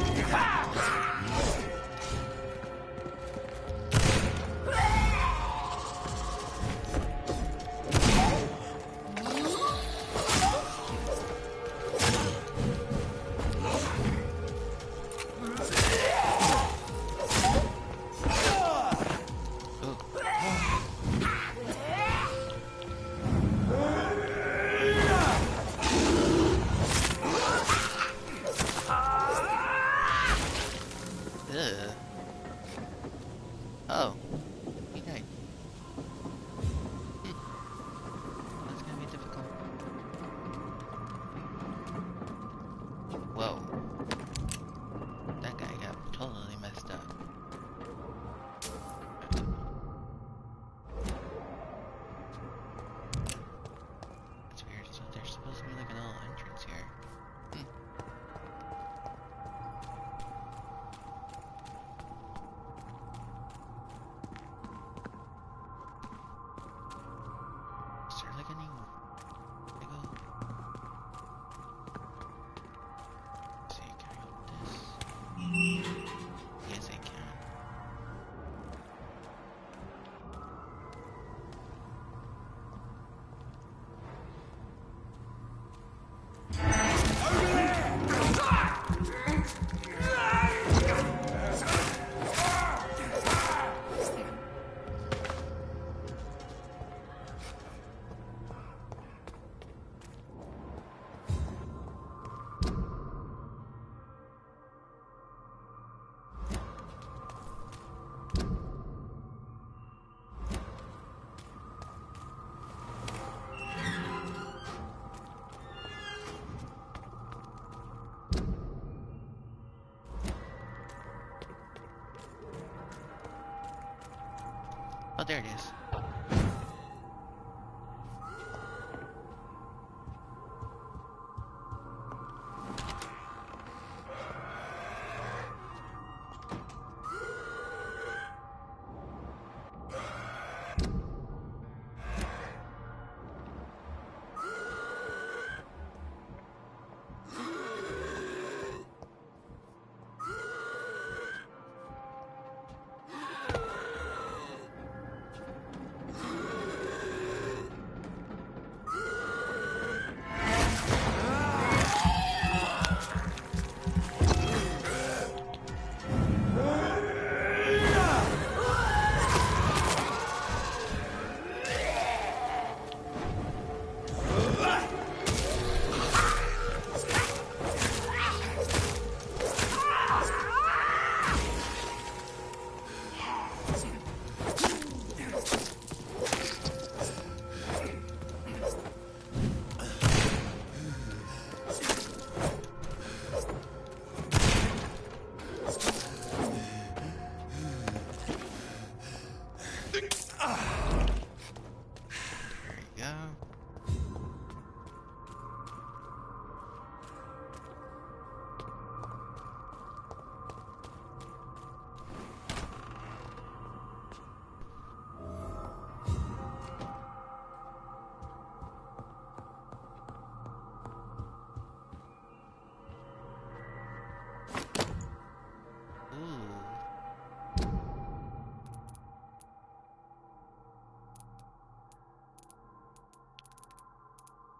there it is.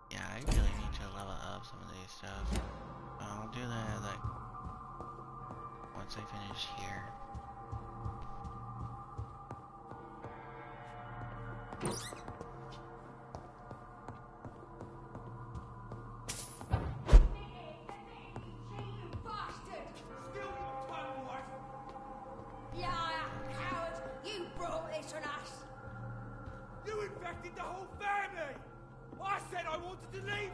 Yeah, I really need to level up some of these stuff. I'll do that like once I finish here. You infected the whole family! I said I wanted to leave!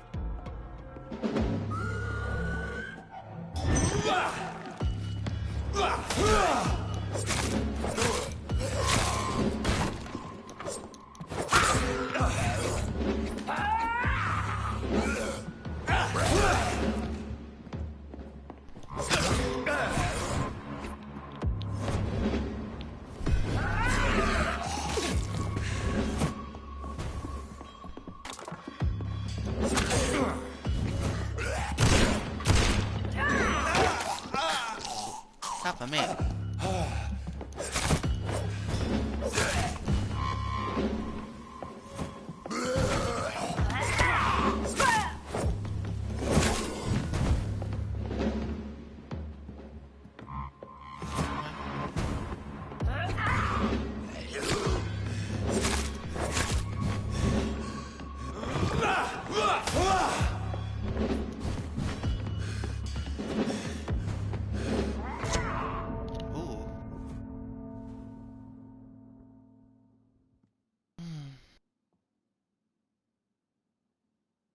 Stop a minute.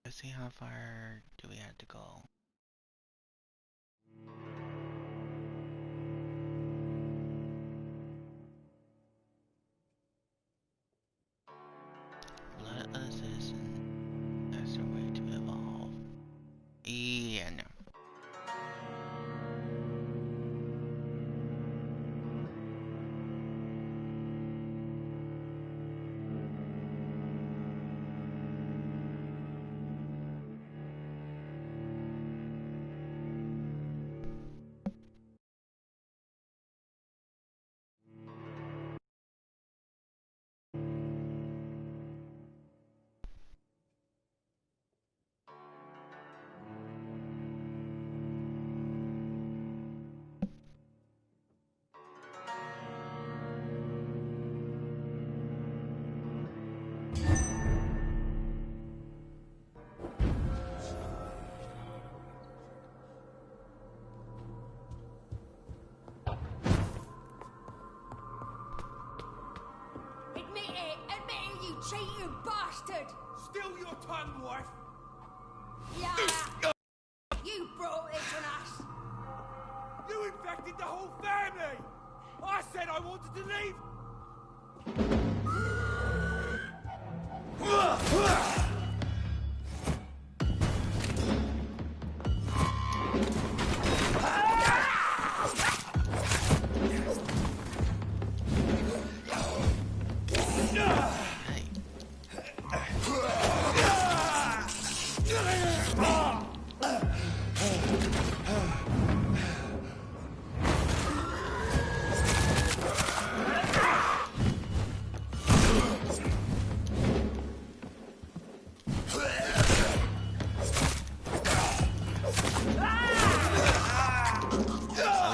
Let's see how far do we have to go. Blood assassin. That's the way to evolve. Yeah, no. Cheating bastard! Still your tongue, wife! Yeah! You brought it on us! You infected the whole family! I said I wanted to leave! At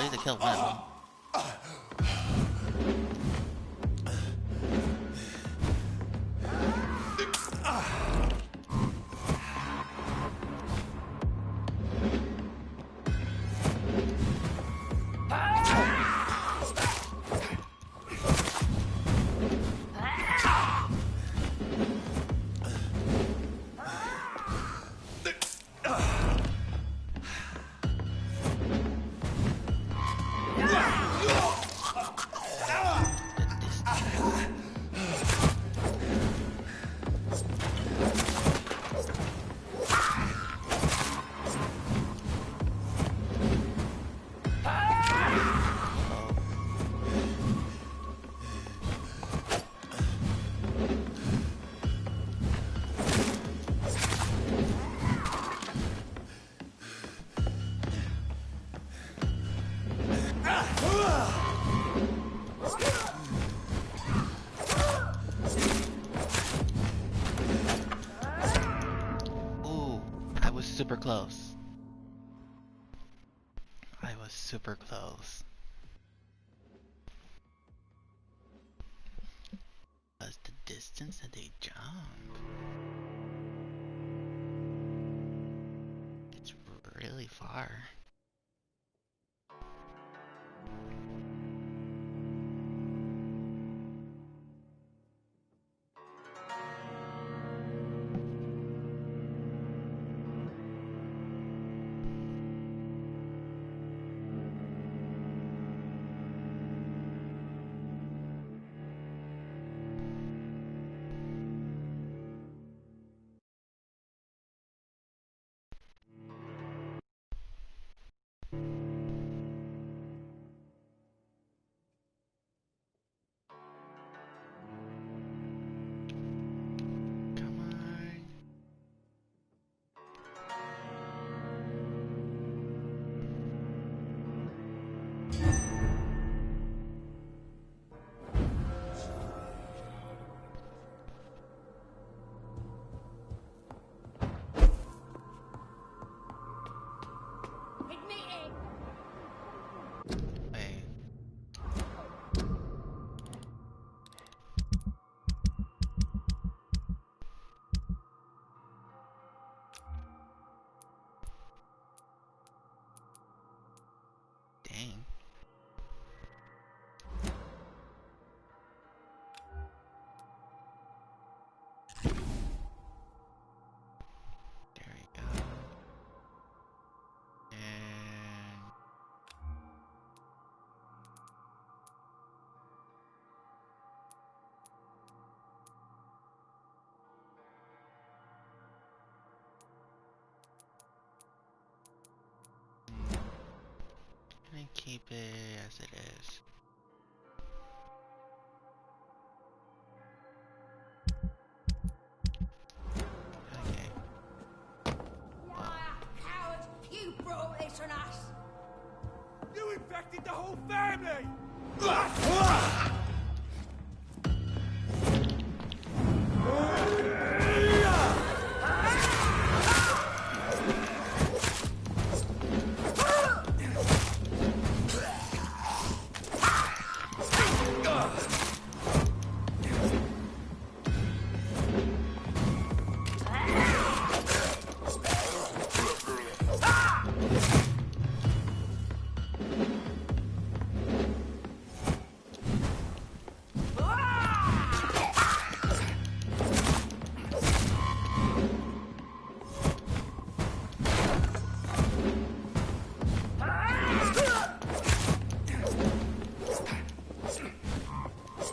least I killed one of them. Ooh, I was super close. I was super close. What's the distance that they jump? It's really far. Come on. Admitting. Wait. Dang. There we go. And gonna keep it as it is. Okay. Liar, coward! You brought this on us! You infected the whole family!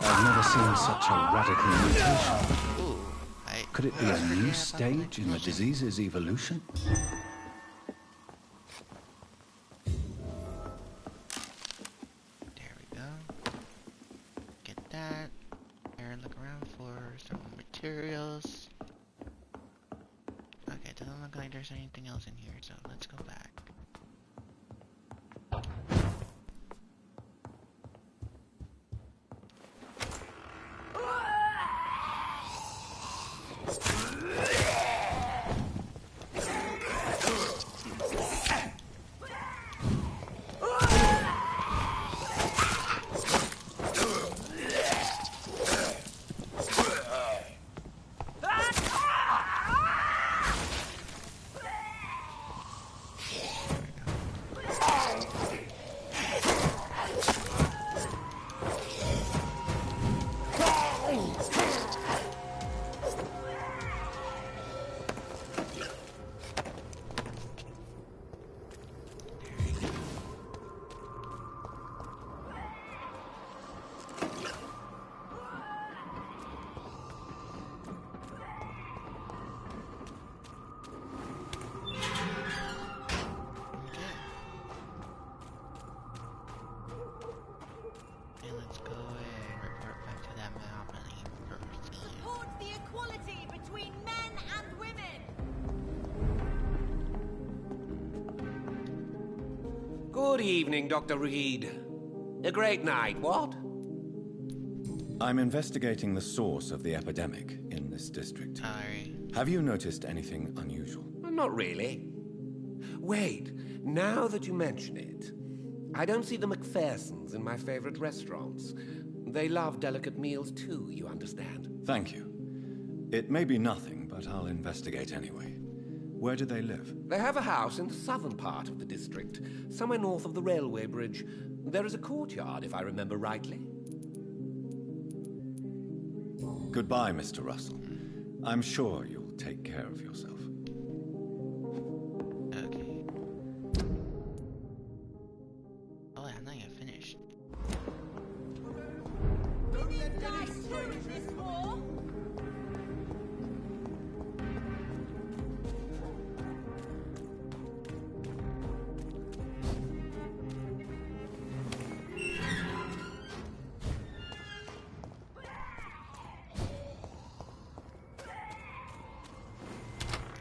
I've never seen such a radical mutation. Ooh, Could it be a new stage in the disease's evolution? there we go. Get that. And look around for some materials. Okay, doesn't look like there's anything else in here, so let's go back. Support the equality between men and women. Good evening, Dr. Reed. A great night, what? I'm investigating the source of the epidemic in this district. Sorry. Have you noticed anything unusual? Not really. Wait, now that you mention it, I don't see the McPhersons in my favorite restaurants. They love delicate meals too, you understand? Thank you. It may be nothing, but I'll investigate anyway. Where do they live? They have a house in the southern part of the district, somewhere north of the railway bridge. There is a courtyard, if I remember rightly. Goodbye, Mr. Russell. I'm sure you'll take care of yourself. Okay. Oh, I'm not even finished. Women die too in this war.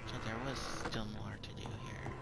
So there was still more to do here.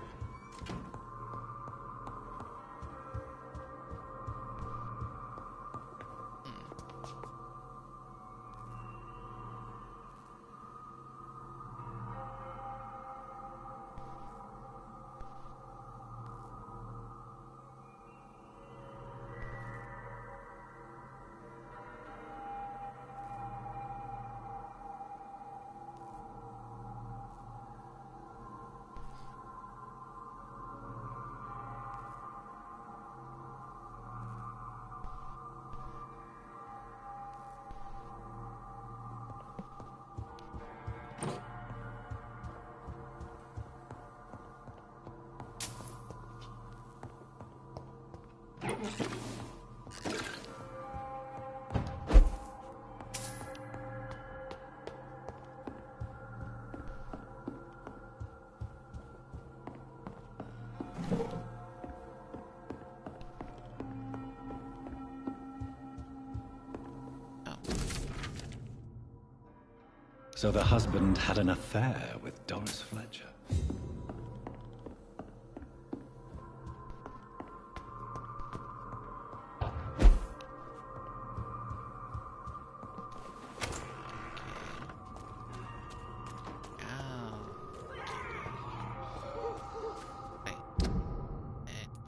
So the husband had an affair with Doris Fletcher.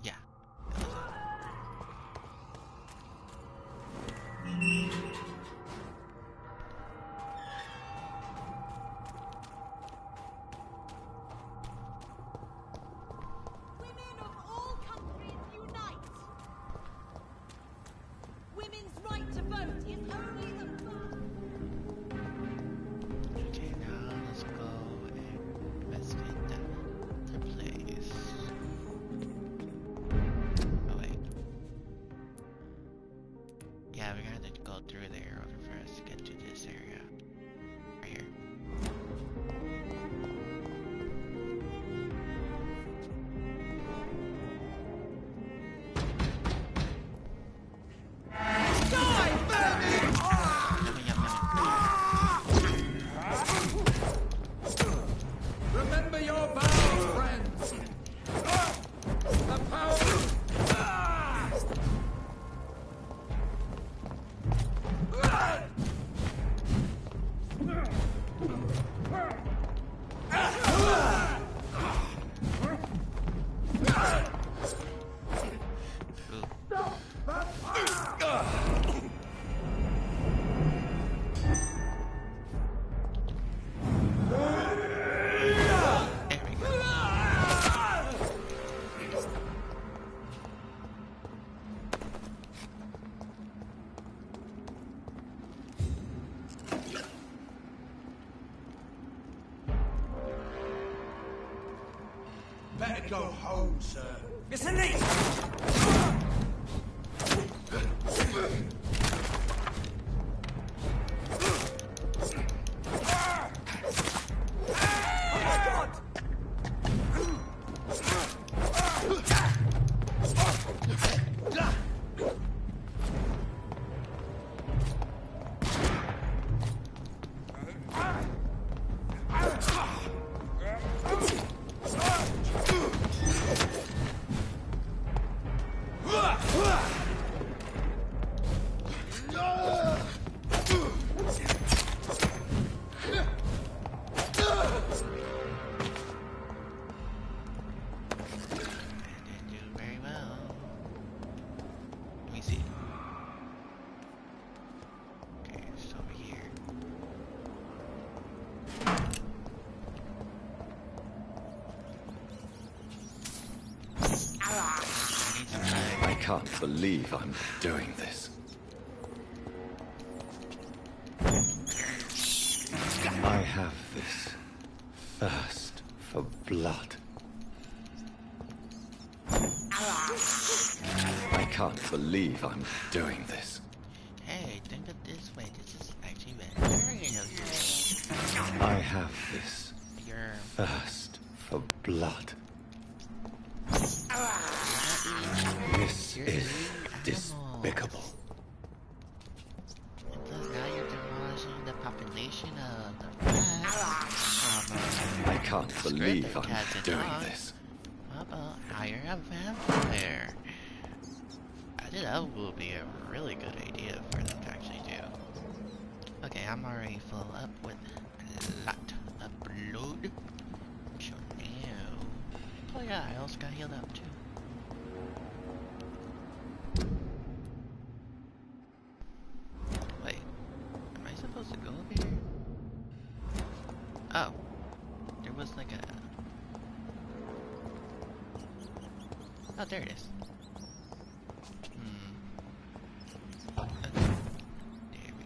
Yeah. Better go home, sir. Listen, Lee! I can't believe I'm doing this. I have this thirst for blood. I can't believe I'm doing this. Hey, think of this way. This is actually vegetarian of you. I have this thirst for blood. This is despicable. And plus now you're demolishing the population of the rats. I can't believe I'm doing this. How about hire a vampire? I think that will be a really good idea for them to actually do. Okay, I'm already full up with a lot of blood. So now... Oh yeah, I also got healed up too. Wait, am I supposed to go over here? Oh, there was like a... Oh, there it is. Okay. There we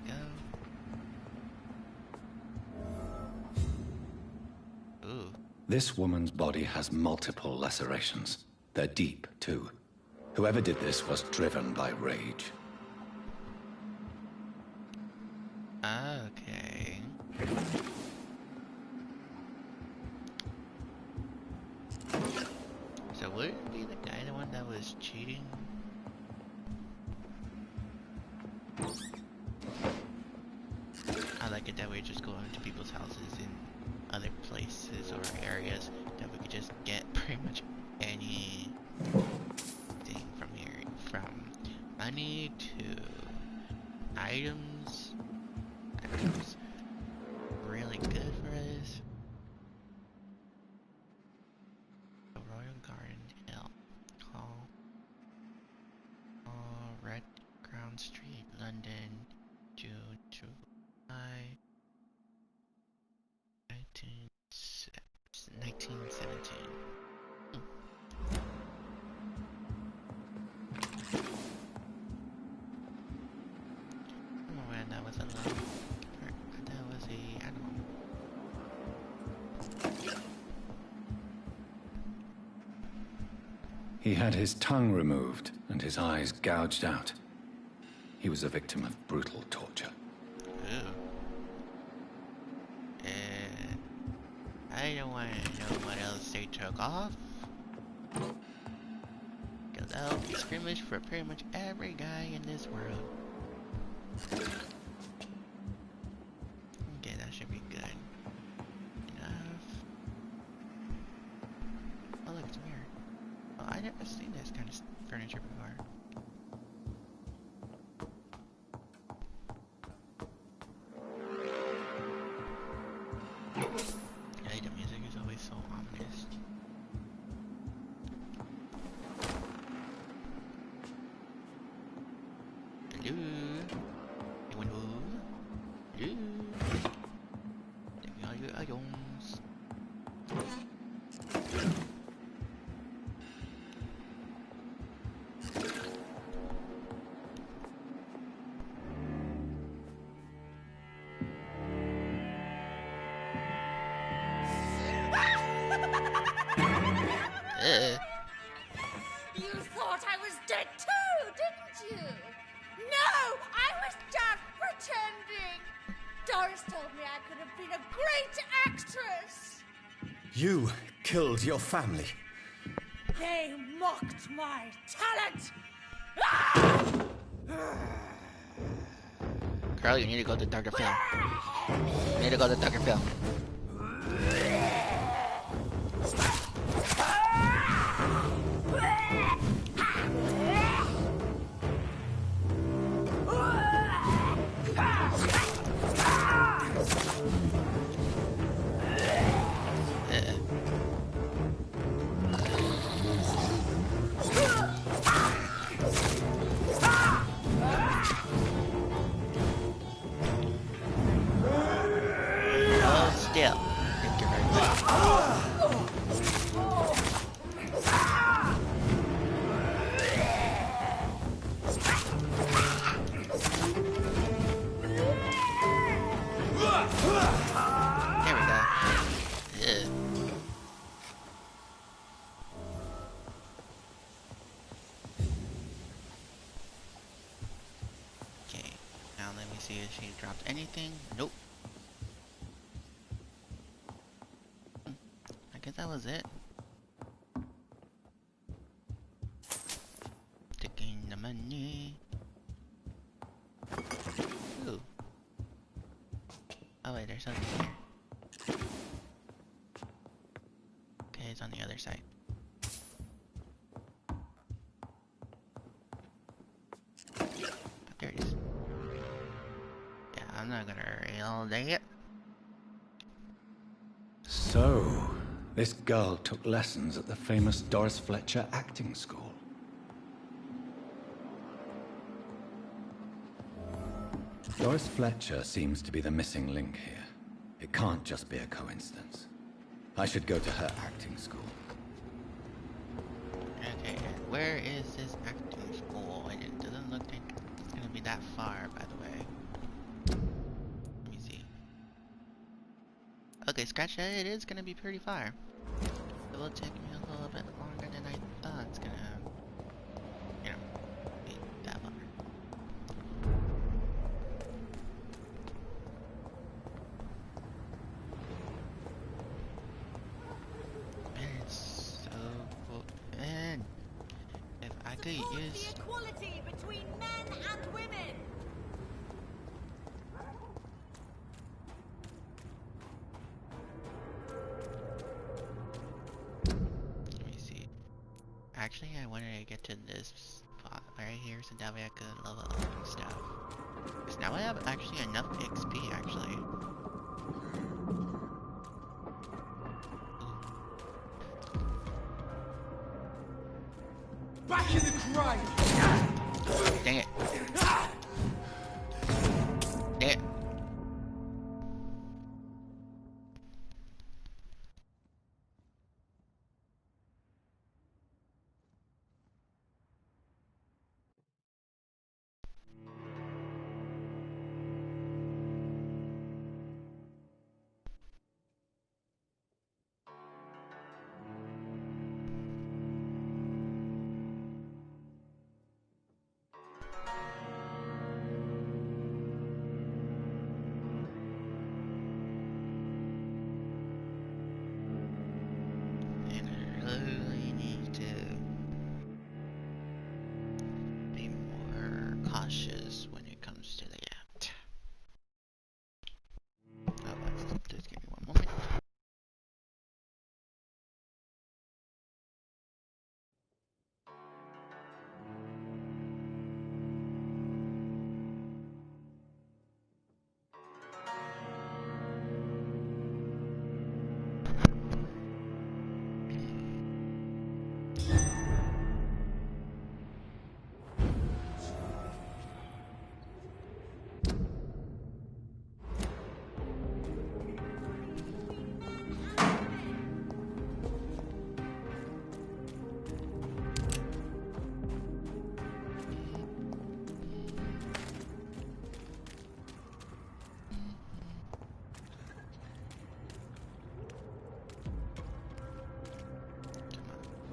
go. Ooh. This woman's body has multiple lacerations. They're deep, too. Whoever did this was driven by rage. Okay. So would it be the guy, the one that was cheating? I like it that we just go into people's houses in other places or areas that we could just get pretty much any thing from here, from money to items. That becomes really good for us. The Royal Garden Hill Hall, Red Crown Street, London, June, July 1917. Oh man, that was a lot. That was a animal. He had his tongue removed and his eyes gouged out. He was a victim of brutal torture. Ooh. I don't want to know what else they took off. Cause that'll be scrimmage for pretty much every guy in this world. Okay, that should be good. Enough. Oh look, it's a mirror. Oh, I never seen this kind of furniture before. Yeah, the music is always so ominous. Hello? Anyone home? Hello? Take me all your items. You thought I was dead too, didn't you? No, I was just pretending. Doris told me I could have been a great actress. You killed your family. They mocked my talent. Ah! Girl, you need to go to darker film. You need to go to darker film. Still. Thank you very much. There we go. Yeah. Okay, now let me see if she dropped anything. Nope. I guess that was it. Taking the money. Ooh. Oh wait, there's something here. Okay, it's on the other side. Oh, there it is. Yeah, I'm not gonna hurry all day. So, this girl took lessons at the famous Doris Fletcher acting school. Doris Fletcher seems to be the missing link here. It can't just be a coincidence. I should go to her acting school. Okay, and where is this acting school? And it doesn't look like it's gonna be that far, by the way. Let me see. Okay, scratch that, it is gonna be pretty far. It will take me a little bit longer than I thought it's gonna, you know, be that far. Man, it's so cool. Man, if I could Support use... the equality between men and women. Let me see. Actually, I wanted to get to this spot right here so that way I could level up and stuff. Because now I have actually enough XP, actually. Back in the grind! Dang it. Dang it.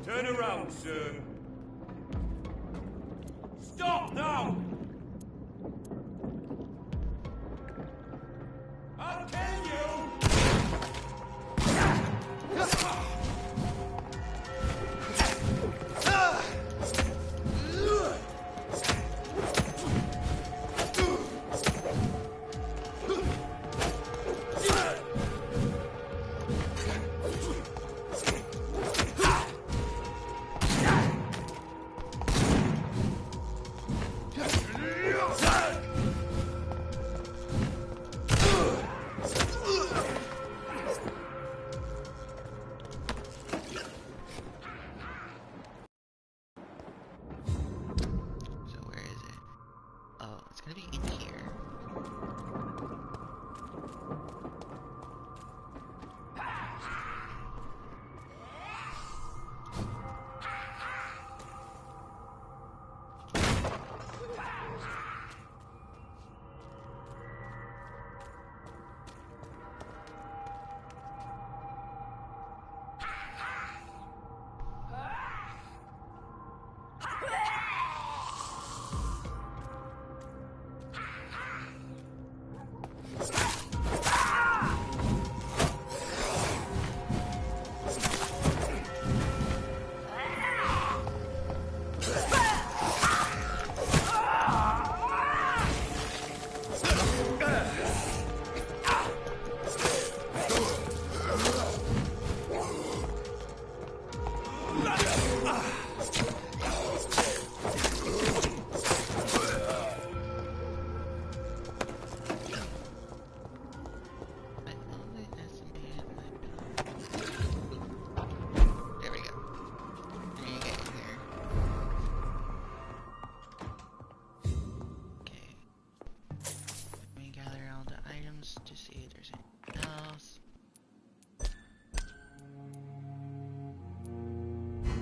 Turn around, sir. Stop now! I'll kill you! So where is it? Oh, it's gonna be in here. There we go. There you get in there. Okay. Let me gather all the items to see if there's anything else.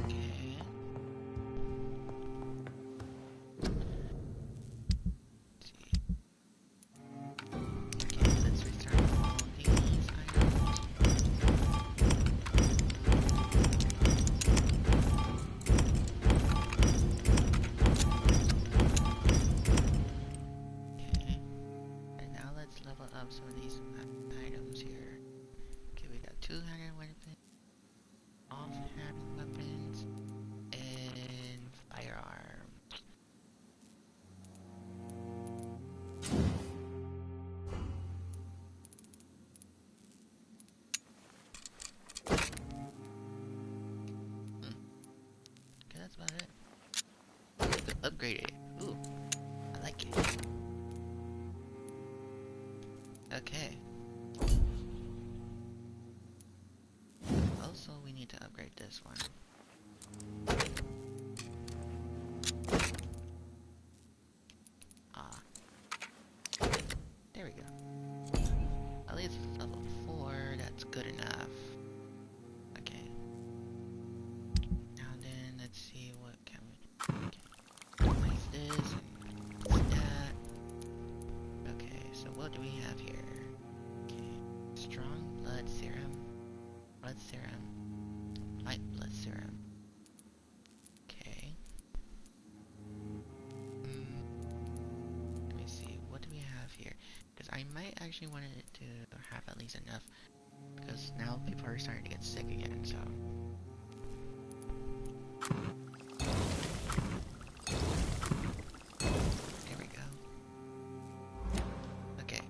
Okay. Let's see. Okay, let's return all these items. Okay. And now let's level up some of these items here. Okay, we got 200 weapons, offhand weapons, and firearm. Okay, that's about it. Upgrade it. Ooh, I like it. Okay. Also, we need to upgrade this one. Ah. There we go. At least it's level 4, that's good enough. Okay. Now then, let's see what can we do. Okay. Like this and that. Okay, so what do we have here? Okay. Strong blood serum. Blood serum. Light blood serum. Okay. Let me see. What do we have here? Because I might actually want it to have at least enough. Because now people are starting to get sick again, so. There we go. Okay.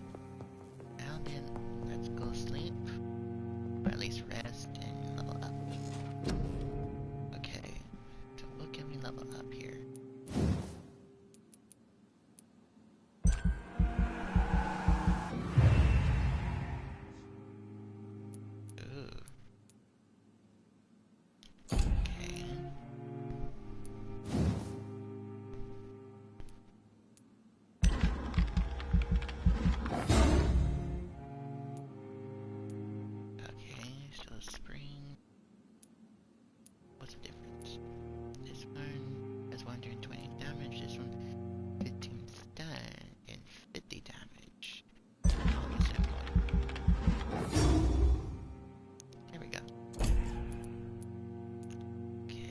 Now then, let's go sleep. Or at least rest and level up. Okay. So what can we level up here? Ooh. Okay. Okay, so spring. What's the difference? This one has 120 damage, this one 15 stun and 50 damage. I'll use that one. There we go. Okay.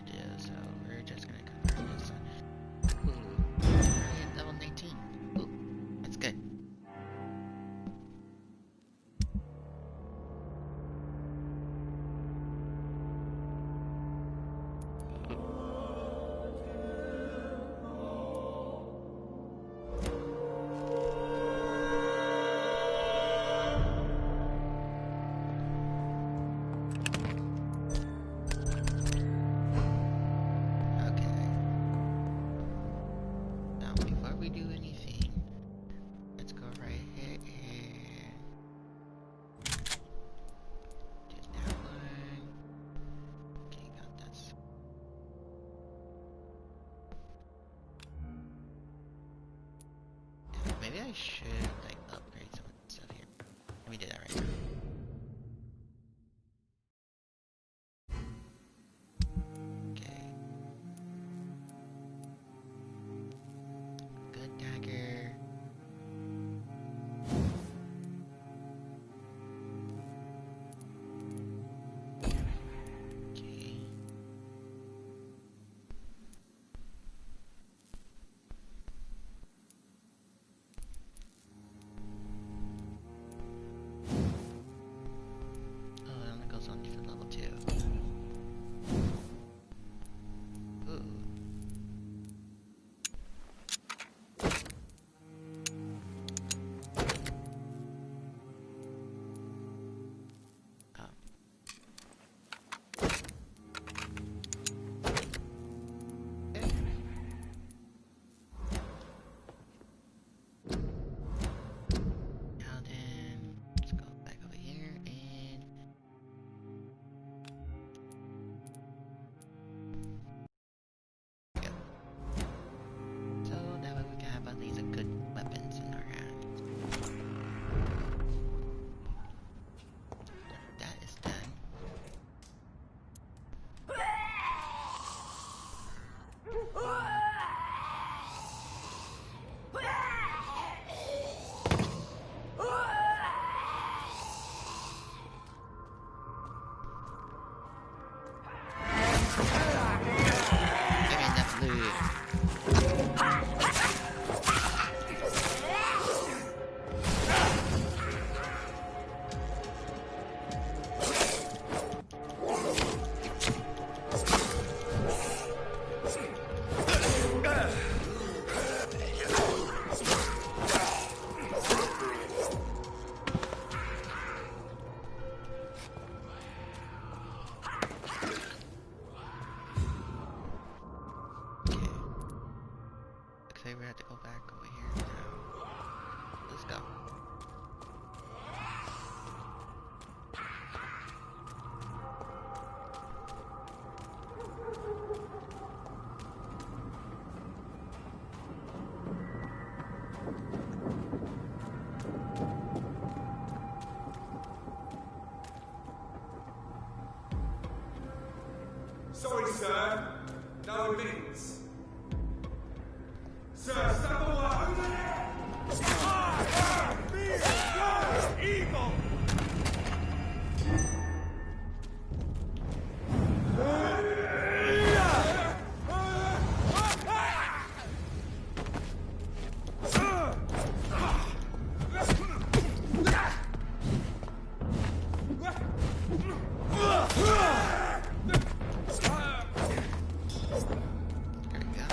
do, so we're just gonna confirm this. Ooh, already at level 19. Ooh, that's good. We do anything, let's go right ahead and do that one. Okay, got this. Maybe I should like upgrade some of the stuff here. Let me do that right now. Okay. Good dagger. Okay. Oh, it only goes on to level 2. Ooh. Now then, let's go back over here and go. So that way we can have at least a good weapons in our hand. That is done. Give me enough loot. Looks like we have to go back over here now. Let's go. Sorry, sir. No admittance. Sir, step away! Over there! Vampyr! Evil! There we go.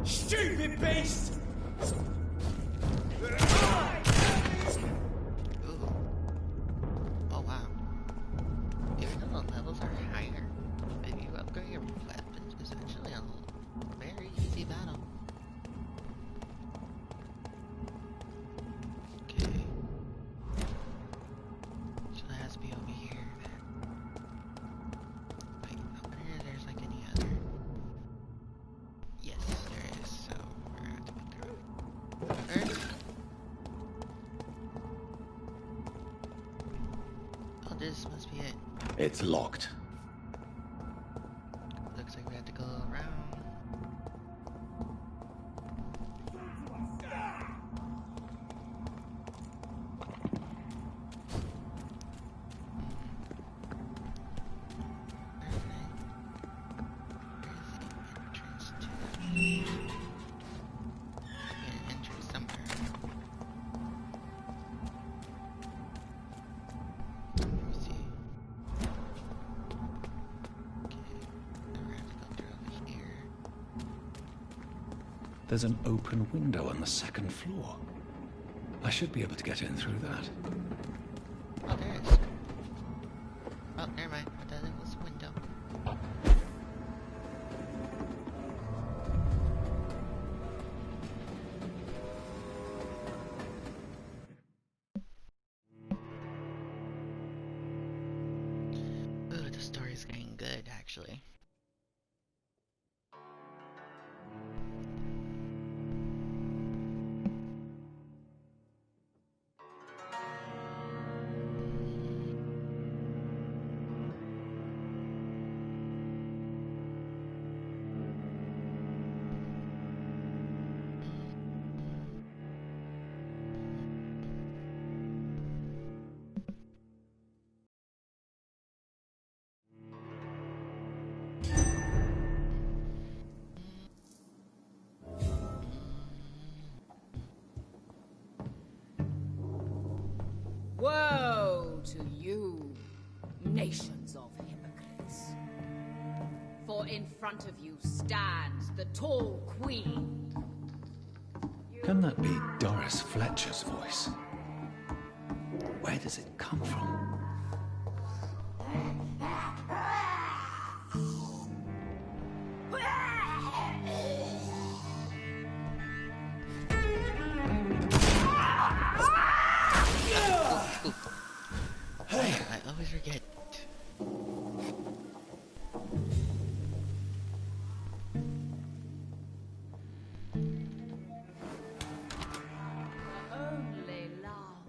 Stupid beast! Ooh. Oh wow. Even though the levels are higher, if you upgrade your weapons, it's actually a very easy battle. Okay. So it has to be over here then. Wait, over here there's like any other. Yes, there is, so we're gonna have to go through it. First. Oh, this must be it. It's locked. Looks like we have to go around. There's an open window on the second floor. I should be able to get in through that. Oh, there it is. Oh, never mind. I thought it was a window. Ooh, the story's getting good, actually. Woe to you, nations of hypocrites. For in front of you stands the tall queen. Can that be Doris Fletcher's voice? Where does it come from? I always forget. Only love.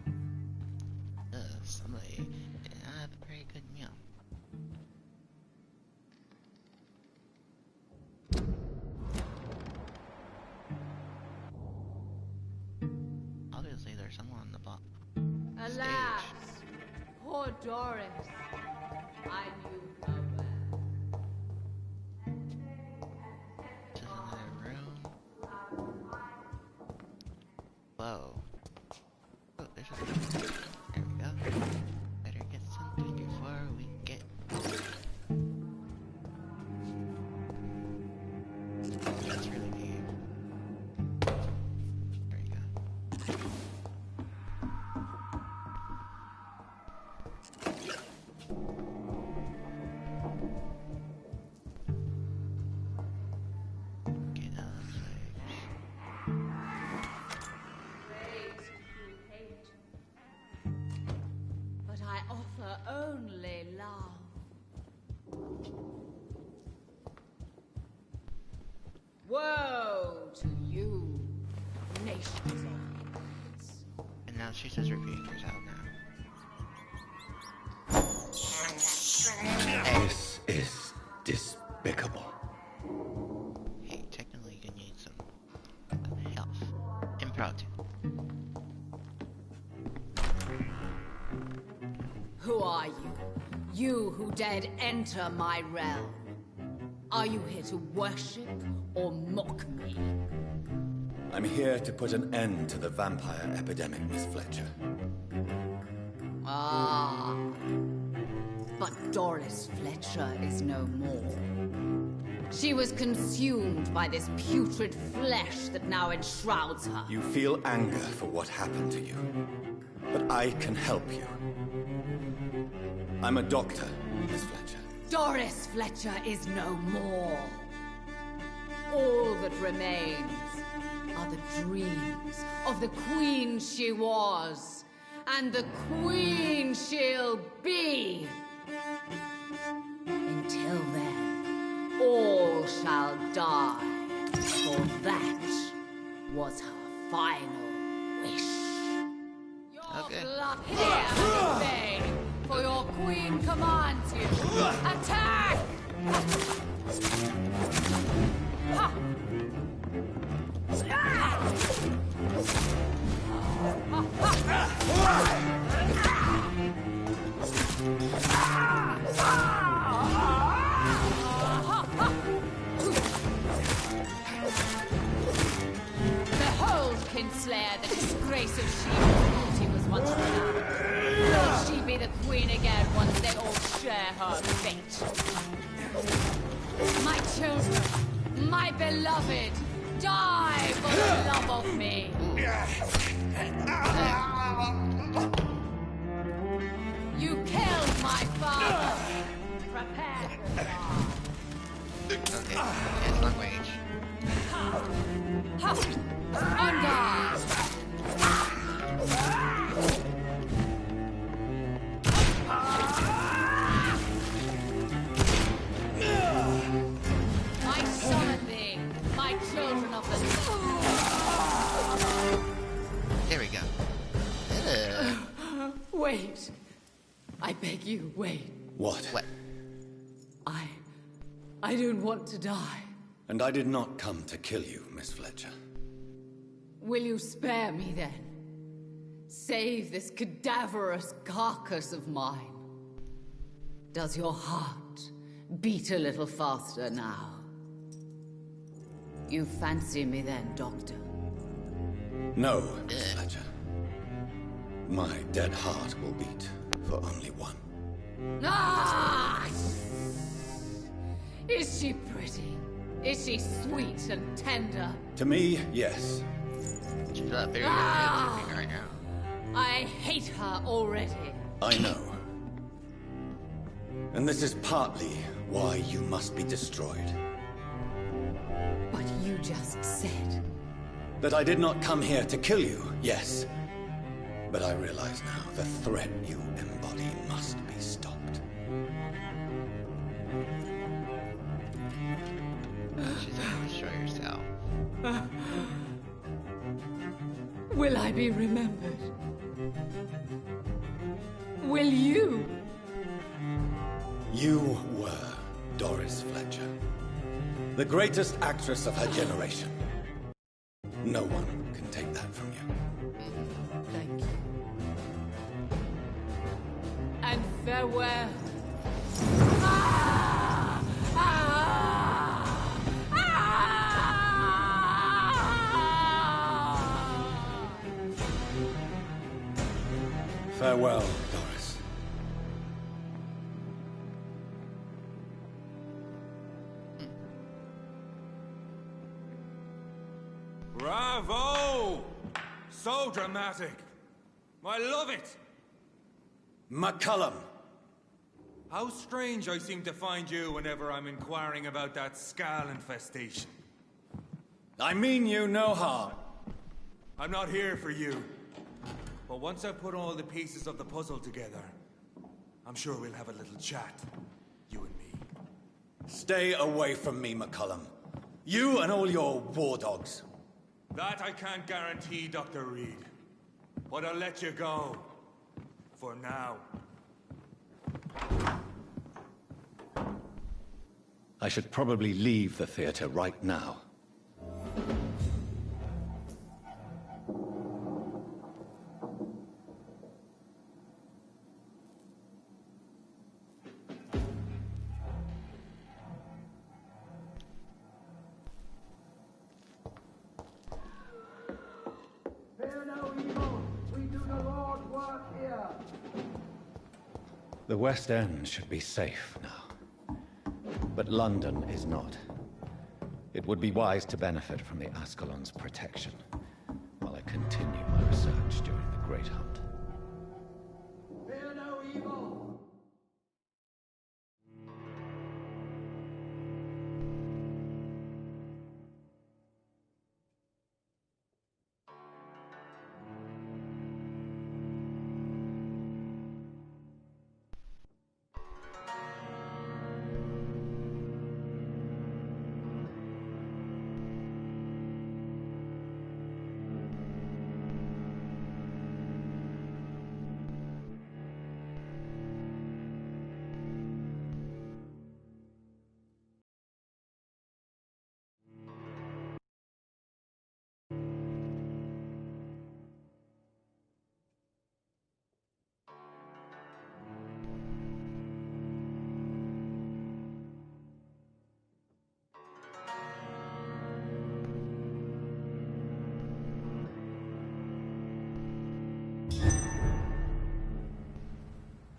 Somebody did not have a very good meal. Obviously, there's someone on the bottom. Alas, poor Doris. I knew her well. Just another room. Whoa. Oh, there's a there we go. Better get something before we get. That's really deep. There you go. Okay, now let's Praise who hate. But I offer only love. Woe to you, nations of hypocrites. And now she says repeating herself now. This is despicable. Hey, technically you need some health and protein. Who are you? You who dared enter my realm. Are you here to worship or mock me? I'm here to put an end to the vampire epidemic, Miss Fletcher. Ah. But Doris Fletcher is no more. She was consumed by this putrid flesh that now enshrouds her. You feel anger for what happened to you. But I can help you. I'm a doctor, Miss Fletcher. Doris Fletcher is no more. All that remains are the dreams of the queen she was, and the queen she'll be. Until then, all shall die, for that was her final wish. Okay. Blood here, obey, for your queen commands you. Attack! Ha! Behold, Kinslayer, the disgrace of Sheba's beauty was once renowned. Will she be the queen again once they all share her fate? My children, my beloved, die for the love of me. You killed my father. Prepare to die. Okay, yes, long range. Ha! On guard! I summon thee, my children of the... There we go. Wait. I beg you, wait. What? What? I don't want to die. And I did not come to kill you, Miss Fletcher. Will you spare me then? Save this cadaverous carcass of mine. Does your heart beat a little faster now? You fancy me then, Doctor? No, Miss Fletcher. My dead heart will beat for only one. Ah! Is she pretty? Is she sweet and tender? To me, yes. She's not very romantic right now. I hate her already. I know. And this is partly why you must be destroyed. But you just said... That I did not come here to kill you, yes. But I realize now the threat you embody must be stopped. She's gonna destroy herself. Will I be remembered? Will you? You were Doris Fletcher. The greatest actress of her generation. No one can take that from you. Thank you. And farewell. Ah! Ah! Ah! Farewell, Doris. Bravo! So dramatic. I love it. McCullum! How strange I seem to find you whenever I'm inquiring about that Skal infestation. I mean you no harm. I'm not here for you. But once I put all the pieces of the puzzle together, I'm sure we'll have a little chat. You and me. Stay away from me, McCullum. You and all your war dogs. That I can't guarantee, Dr. Reed. But I'll let you go. For now. I should probably leave the theater right now. Fear no evil. We do the Lord's work here. The West End should be safe now. But London is not. It would be wise to benefit from the Ascalon's protection while I continue my research during the Great Hunt. Fear no evil!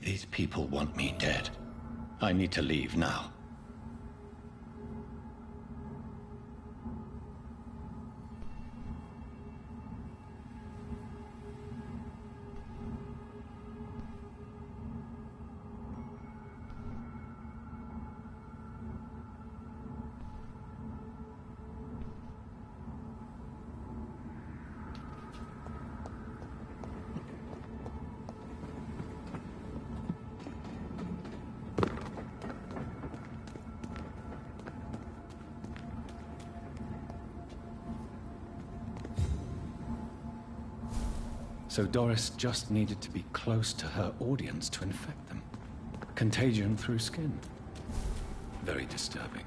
These people want me dead. I need to leave now. So Doris just needed to be close to her audience to infect them. Contagion through skin. Very disturbing.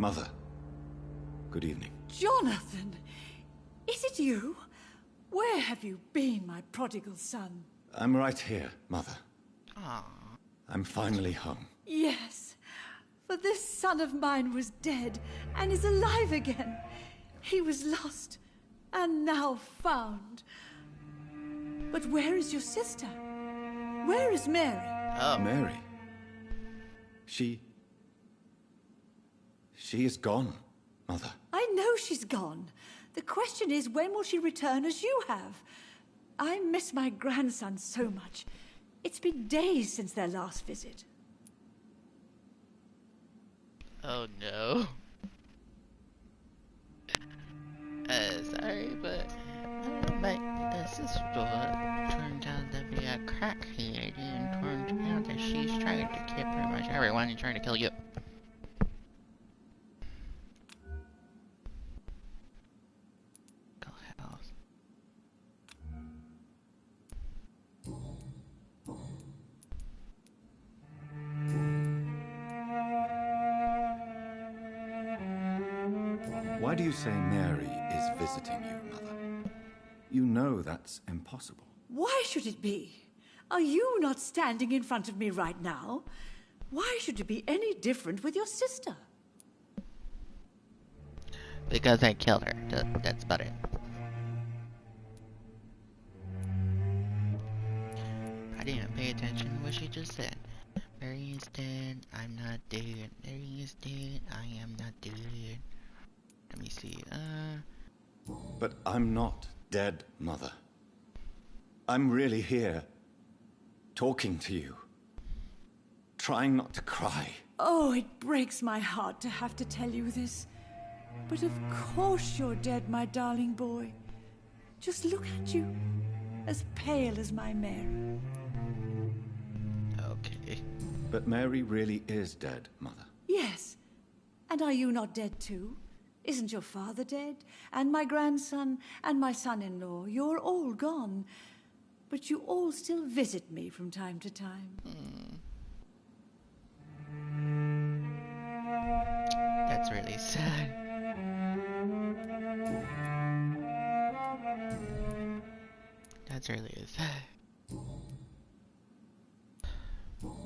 Mother, good evening. Jonathan! Is it you? Where have you been, my prodigal son? I'm right here, Mother. Aww. I'm finally home. Yes, for this son of mine was dead and is alive again. He was lost and now found. But where is your sister? Where is Mary? Oh. Mary? She is gone, Mother. I know she's gone. The question is, when will she return as you have? I miss my grandson so much. It's been days since their last visit. Oh no. Sorry, but my sister turned out to be a crackhead and turned out that she's trying to kill pretty much everyone and trying to kill you. Go house. Why do you say Mary is visiting you, Mother? You know that's impossible. Why should it be? Are you not standing in front of me right now? Why should it be any different with your sister? Because I killed her. That's about it. I didn't pay attention to what she just said. Mary is dead. I'm not dead. Mary is dead. I am not dead. Let me see. But I'm not dead, Mother. I'm really here, talking to you, trying not to cry. Oh, it breaks my heart to have to tell you this. But of course you're dead, my darling boy. Just look at you, as pale as my Mary. Okay. But Mary really is dead, Mother. Yes. And are you not dead too? Isn't your father dead? And my grandson, and my son-in-law? You're all gone. But you all still visit me from time to time. That's really sad. That's really sad.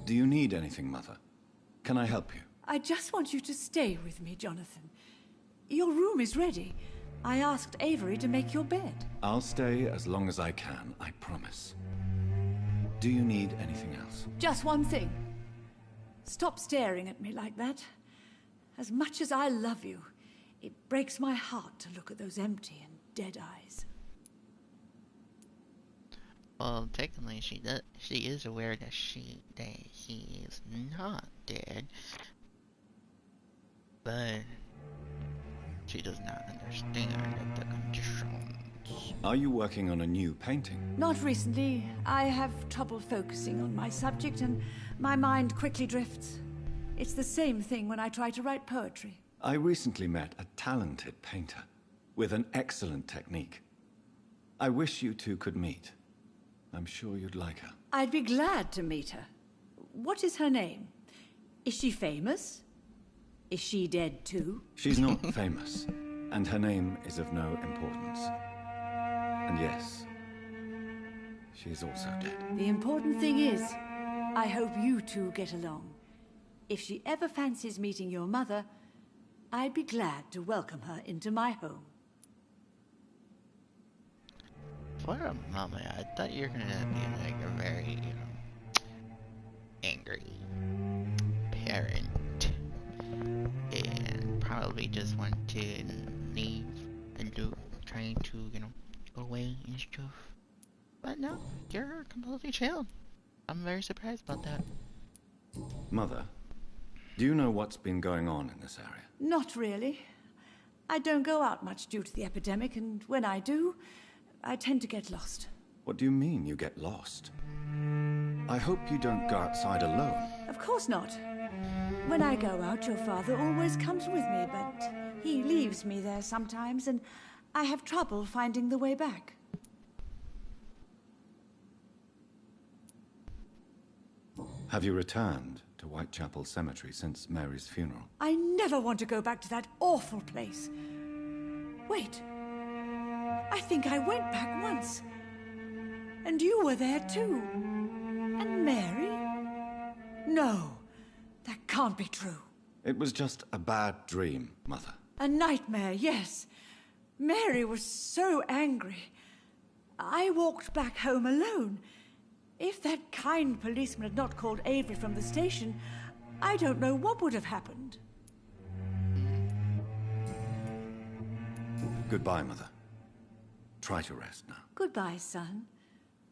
Do you need anything, Mother? Can I help you? I just want you to stay with me, Jonathan. Your room is ready. I asked Avery to make your bed. I'll stay as long as I can, I promise. Do you need anything else? Just one thing. Stop staring at me like that. As much as I love you, it breaks my heart to look at those empty and dead eyes. Well, technically, she is aware that he is not dead, but she does not understand the conditions. Are you working on a new painting? Not recently. I have trouble focusing on my subject, and my mind quickly drifts. It's the same thing when I try to write poetry. I recently met a talented painter with an excellent technique. I wish you two could meet. I'm sure you'd like her. I'd be glad to meet her. What is her name? Is she famous? Is she dead too? She's not famous, and her name is of no importance. And yes, she is also dead. The important thing is, I hope you two get along. If she ever fancies meeting your mother, I'd be glad to welcome her into my home. For a moment, I thought you were gonna be like a very, angry parent, and probably just want to leave and trying to, go away and stuff. But no, you're completely chill. I'm very surprised about that. Mother, do you know what's been going on in this area? Not really. I don't go out much due to the epidemic, and when I do, I tend to get lost. What do you mean you get lost? I hope you don't go outside alone. Of course not. When I go out, your father always comes with me, but he leaves me there sometimes, and I have trouble finding the way back. Have you returned to Whitechapel Cemetery since Mary's funeral? I never want to go back to that awful place. Wait. I think I went back once. And you were there too. And Mary? No, that can't be true. It was just a bad dream, Mother. A nightmare, yes. Mary was so angry. I walked back home alone. If that kind policeman had not called Avery from the station, I don't know what would have happened. Goodbye, Mother. Try to rest now. Goodbye, son.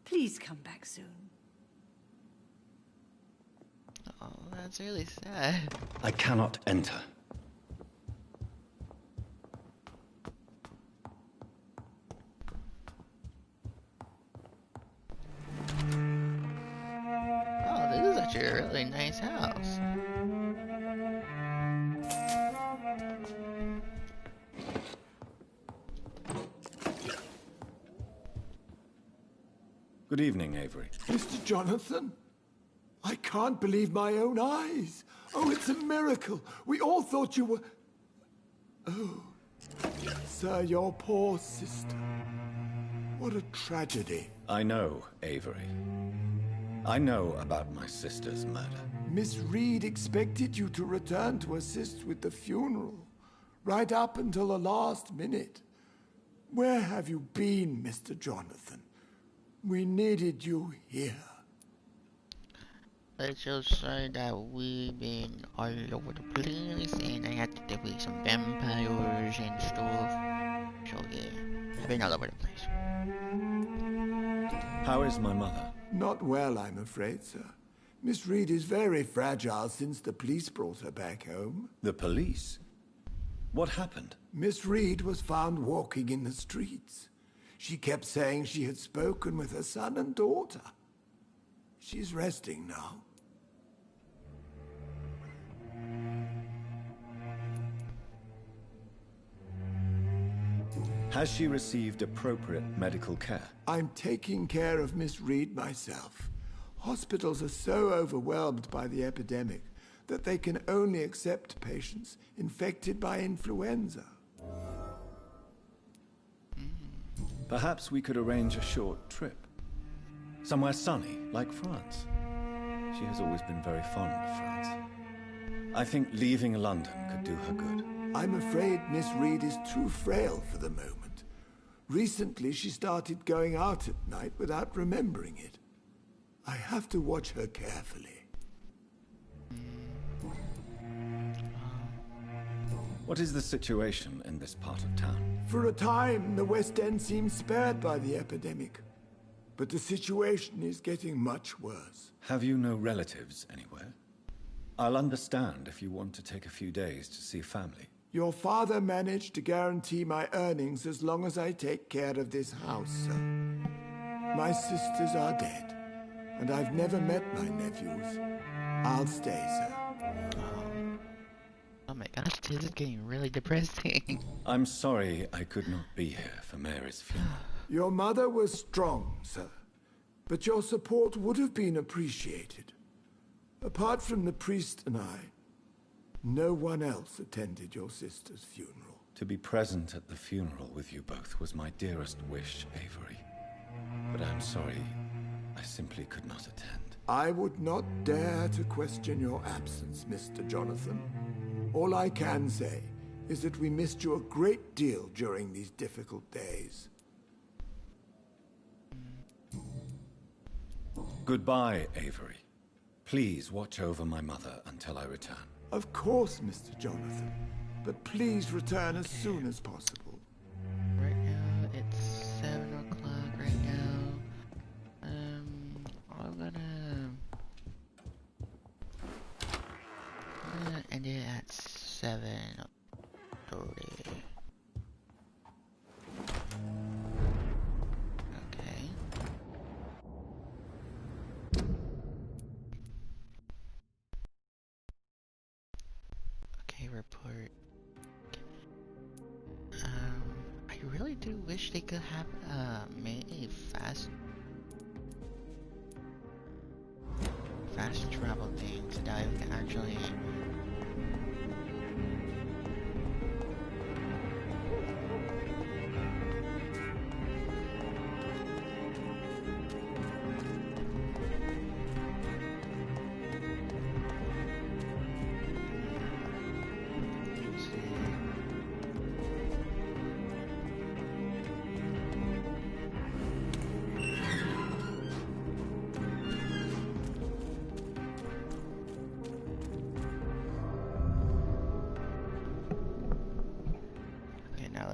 Please come back soon. Oh, that's really sad. I cannot enter. Oh, this is actually a really nice house. Good evening, Avery. Mr. Jonathan? I can't believe my own eyes. Oh, it's a miracle. We all thought you were... Oh, sir, your poor sister. What a tragedy. I know, Avery. I know about my sister's murder. Miss Reed expected you to return to assist with the funeral, right up until the last minute. Where have you been, Mr. Jonathan? We needed you here. Let's just say that we've been all over the place and I had to defeat some vampires and stuff. So yeah, I've been all over the place. How is my mother? Not well, I'm afraid, sir. Miss Reed is very fragile since the police brought her back home. The police? What happened? Miss Reed was found walking in the streets. She kept saying she had spoken with her son and daughter. She's resting now. Has she received appropriate medical care? I'm taking care of Miss Reed myself. Hospitals are so overwhelmed by the epidemic that they can only accept patients infected by influenza. Perhaps we could arrange a short trip. Somewhere sunny, like France. She has always been very fond of France. I think leaving London could do her good. I'm afraid Miss Reed is too frail for the moment. Recently, she started going out at night without remembering it. I have to watch her carefully. What is the situation in this part of town? For a time, the West End seemed spared by the epidemic. But the situation is getting much worse. Have you no relatives anywhere? I'll understand if you want to take a few days to see family. Your father managed to guarantee my earnings as long as I take care of this house, sir. My sisters are dead, and I've never met my nephews. I'll stay, sir. Oh my gosh, this is getting really depressing. I'm sorry I could not be here for Mary's funeral. Your mother was strong, sir, but your support would have been appreciated. Apart from the priest and I, no one else attended your sister's funeral. To be present at the funeral with you both was my dearest wish, Avery. But I'm sorry, I simply could not attend. I would not dare to question your absence, Mr. Jonathan. All I can say is that we missed you a great deal during these difficult days. Goodbye, Avery. Please watch over my mother until I return. Of course, Mr. Jonathan. But please return as soon as possible. Right now, it's 7 o'clock right now. I'm gonna end it at 7:30. Okay. Okay, report. I really do wish they could have made a fast travel thing so that we can actually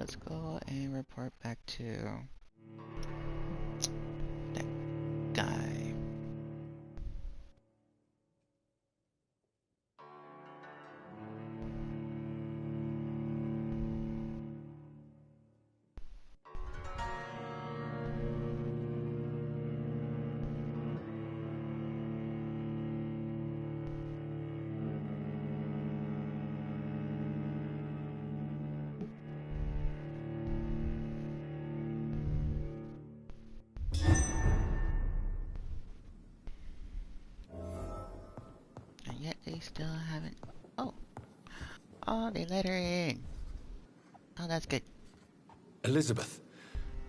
let's go and report back to that guy. And yet they still haven't. Oh, they let her in. Oh, that's good. Elizabeth,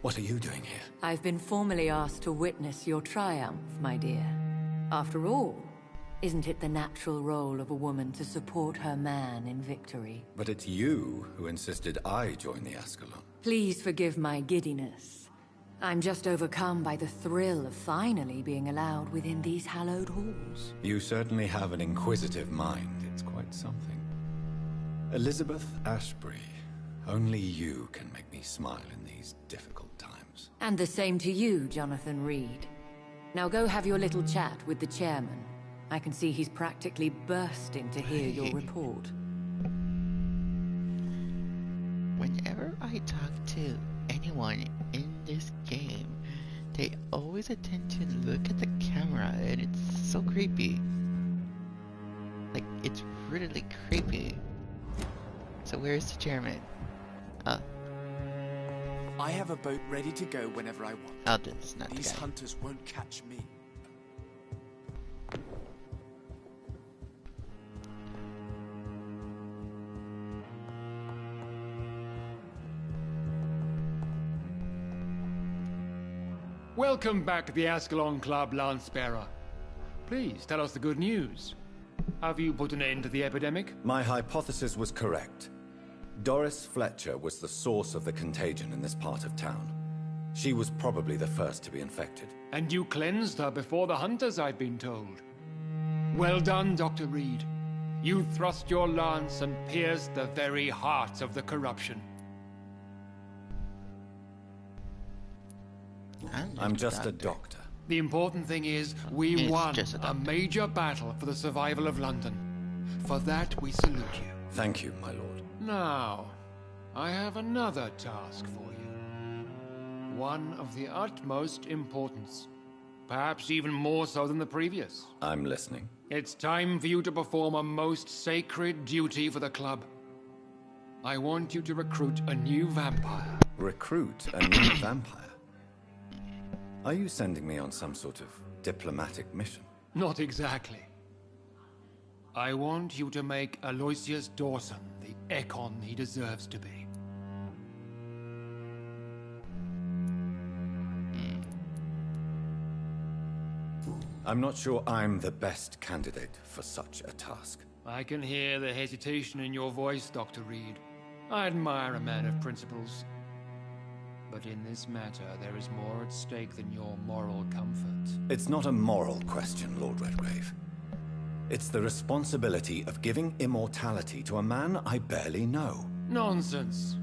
what are you doing here? I've been formally asked to witness your triumph, my dear. After all, isn't it the natural role of a woman to support her man in victory? But it's you who insisted I join the Ascalon. Please forgive my giddiness. I'm just overcome by the thrill of finally being allowed within these hallowed halls. You certainly have an inquisitive mind. It's quite something. Elizabeth Ashbury, only you can make me smile in these difficult times. And the same to you, Jonathan Reed. Now go have your little chat with the chairman. I can see he's practically bursting to hear your report. Whenever I talk to anyone in this game, they always attempt to look at the camera, and it's so creepy. Like, it's really creepy. So where's the chairman? I have a boat ready to go whenever I want. Oh, that's not These the guy. hunters won't catch me. Welcome back to the Ascalon Club, Lance-Bearer. Please, tell us the good news. Have you put an end to the epidemic? My hypothesis was correct. Doris Fletcher was the source of the contagion in this part of town. She was probably the first to be infected. And you cleansed her before the hunters, I've been told. Well done, Dr. Reed. You thrust your lance and pierced the very heart of the corruption. I'm just a doctor. The important thing is, we It's won just a a major battle for the survival of London. For that, we salute you. Thank you, my lord. Now, I have another task for you. One of the utmost importance. Perhaps even more so than the previous. I'm listening. It's time for you to perform a most sacred duty for the club. I want you to recruit a new vampire. Recruit a new vampire? Are you sending me on some sort of diplomatic mission? Not exactly. I want you to make Aloysius Dawson the Ekon he deserves to be. I'm not sure I'm the best candidate for such a task. I can hear the hesitation in your voice, Dr. Reed. I admire a man of principles. But in this matter, there is more at stake than your moral comfort. It's not a moral question, Lord Redgrave. It's the responsibility of giving immortality to a man I barely know. Nonsense.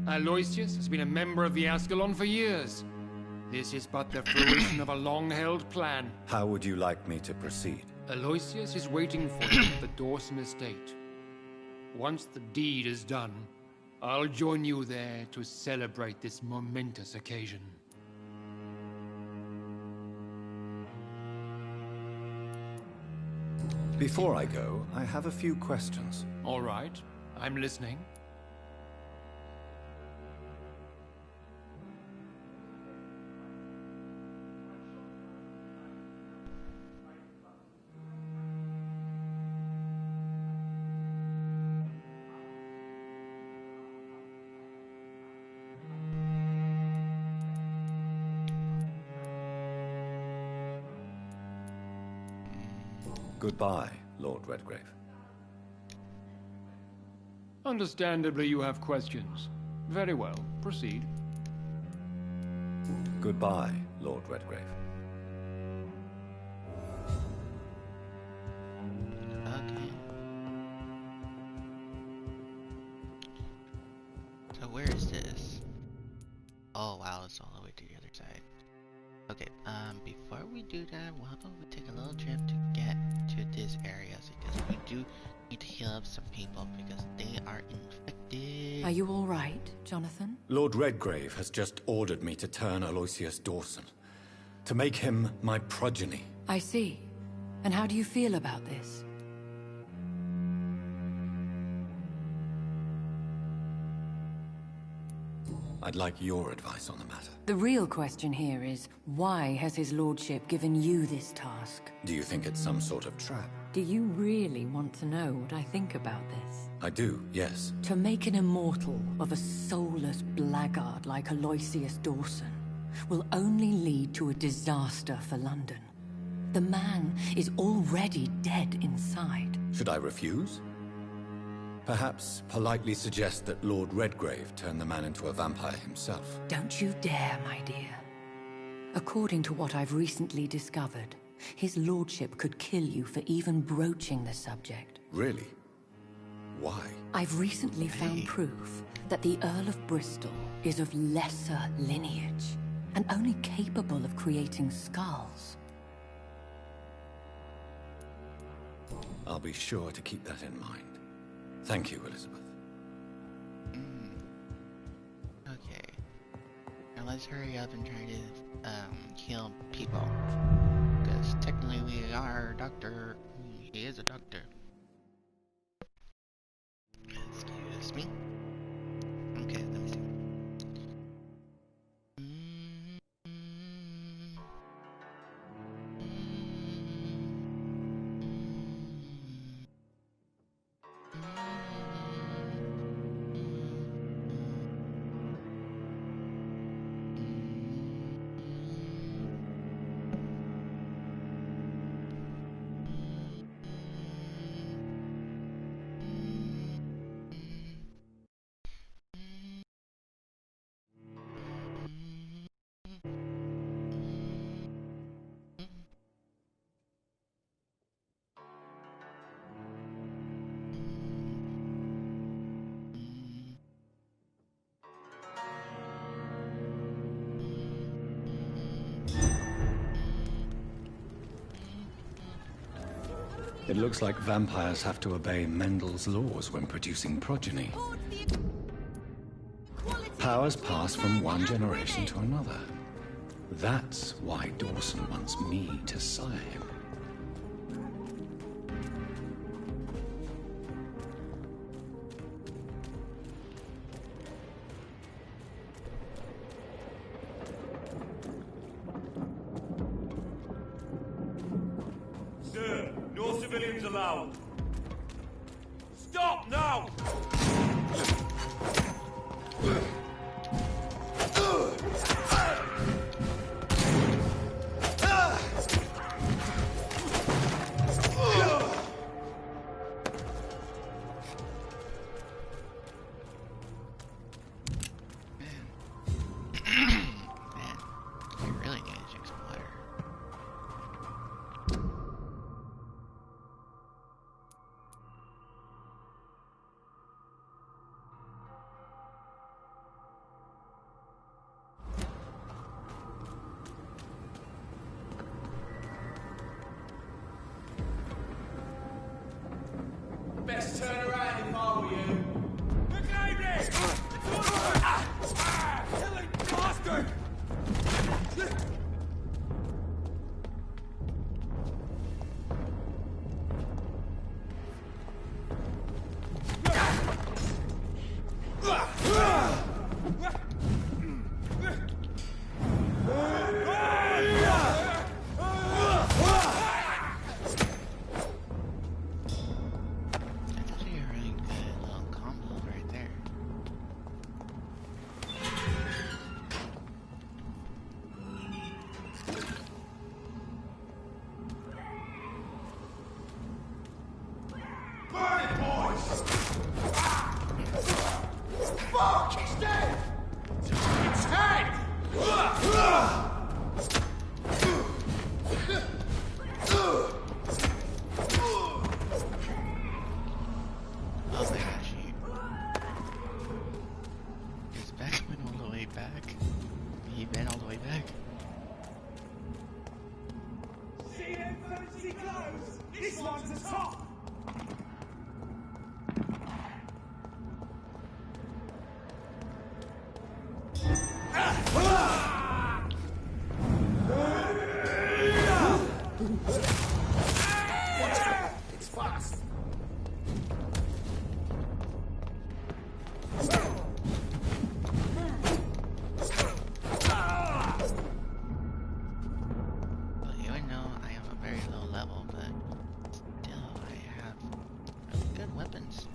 Aloysius has been a member of the Ascalon for years. This is but the fruition of a long-held plan. How would you like me to proceed? Aloysius is waiting for you at the Dawson estate. Once the deed is done, I'll join you there to celebrate this momentous occasion. Before I go, I have a few questions. All right, I'm listening. Goodbye, Lord Redgrave. Understandably, you have questions. Very well, proceed. Goodbye, Lord Redgrave. Okay. So where is this? the other side. Okay, before we do that, why don't we take a little trip to get to this area, because we do need to heal up some people because they are infected. Are you all right, Jonathan? Lord Redgrave has just ordered me to turn Aloysius Dawson, to make him my progeny. I see. And how do you feel about this? I'd like your advice on the matter. The real question here is, why has his lordship given you this task? Do you think it's some sort of trap? Do you really want to know what I think about this? I do, yes. To make an immortal of a soulless blackguard like Aloysius Dawson will only lead to a disaster for London. The man is already dead inside. Should I refuse? Perhaps politely suggest that Lord Redgrave turn the man into a vampire himself. Don't you dare, my dear. According to what I've recently discovered, his lordship could kill you for even broaching the subject. Really? Why? I've recently found proof that the Earl of Bristol is of lesser lineage and only capable of creating skulls. I'll be sure to keep that in mind. Thank you, Elizabeth. Okay. Now let's hurry up and try to heal people. Because technically we are a doctor. He is a doctor. Excuse me. Okay, let me see. It looks like vampires have to obey Mendel's laws when producing progeny. Powers pass from one generation to another. That's why Dawson wants me to sire him. Sir, no civilians allowed. Stop now! Best turn around if I were you. Silly bastard! heck? See them fancy clothes? This one's a top! It's fast. Well, even though I am a very low level, but still I have really good weapons.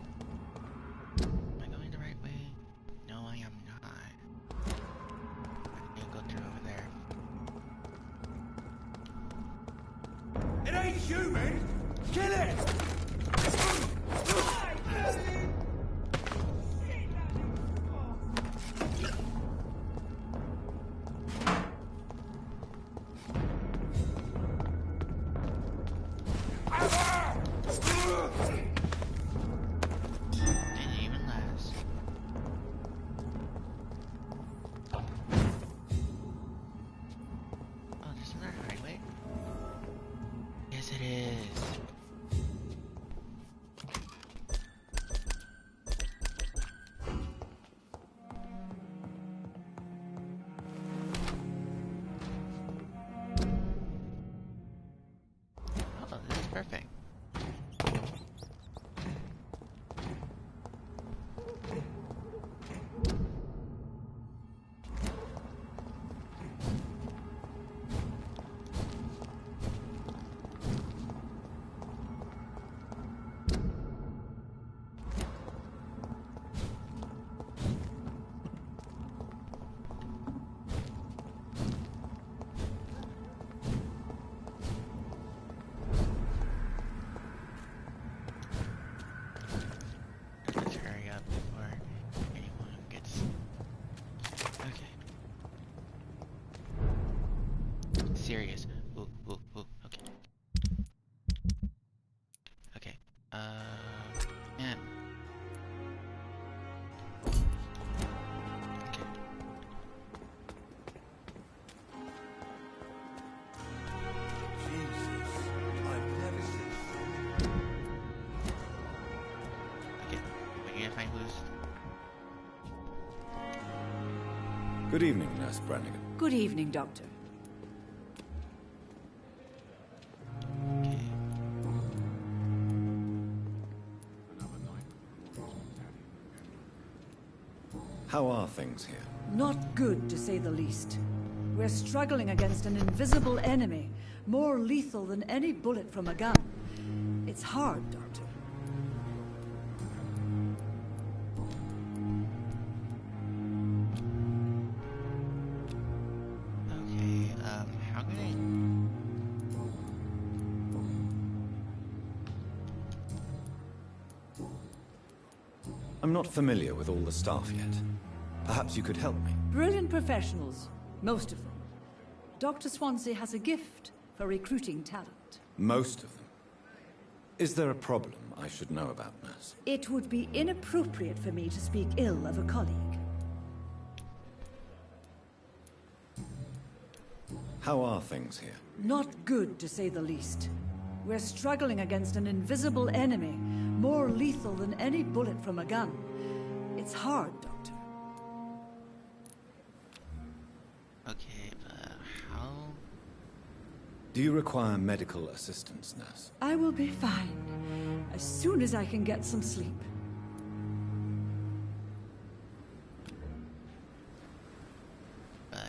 Am I going the right way? No, I am not. I need to go through over there. It ain't human! Kill it! Didn't even last. Oh, this is not a highway? Yes, it is. Oh, this is perfect. Let's hurry up before anyone gets... Okay. Serious. Ooh, ooh, ooh, okay. Okay. Man. Okay. Jesus, I've never seen. Okay. We need to find who's... Good evening, Nurse Brannigan. Good evening, Doctor. Okay. How are things here? Not good, to say the least. We're struggling against an invisible enemy, more lethal than any bullet from a gun. It's hard, Doctor. Okay, how can I... I'm not familiar with all the staff yet. Perhaps you could help me. Brilliant professionals, most of them. Dr. Swansea has a gift for recruiting talent. Most of them. Is there a problem I should know about, Nurse? It would be inappropriate for me to speak ill of a colleague. How are things here? Not good, to say the least. We're struggling against an invisible enemy, more lethal than any bullet from a gun. It's hard, Doctor. Okay, but how... Do you require medical assistance, Nurse? I will be fine, as soon as I can get some sleep.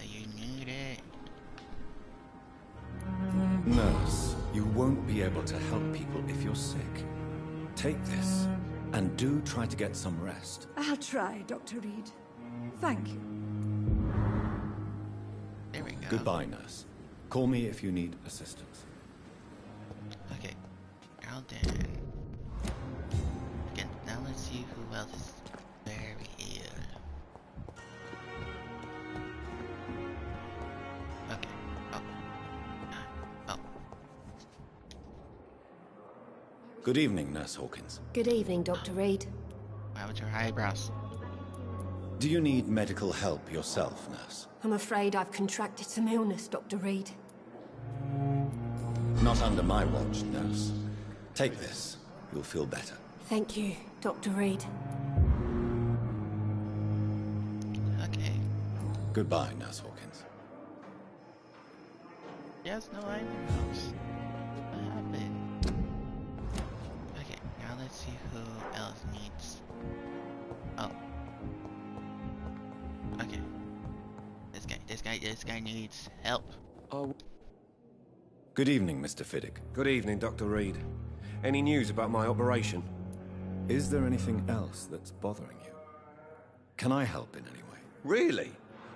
You need it. Nurse, you won't be able to help people if you're sick. Take this, and do try to get some rest. I'll try, Dr. Reed. Thank you. There we go. Goodbye, Nurse. Call me if you need assistance. Okay. Now then. Again, now let's see who else is very ill. Okay. Oh. Oh. Good evening, Nurse Hawkins. Good evening, Dr. Reed. Why with your eyebrows? Do you need medical help yourself, nurse? I'm afraid I've contracted some illness, Dr. Reed. Not under my watch, nurse. Take this. You'll feel better. Thank you, Dr. Reed. Okay. Goodbye, Nurse Hawkins. Yes, no, I know. What happened? Okay, now let's see who else needs. Oh. Okay. This guy needs help. Oh. Good evening, Mr. Fiddick. Good evening, Dr. Reed. Any news about my operation? Is there anything else that's bothering you? Can I help in any way? Really?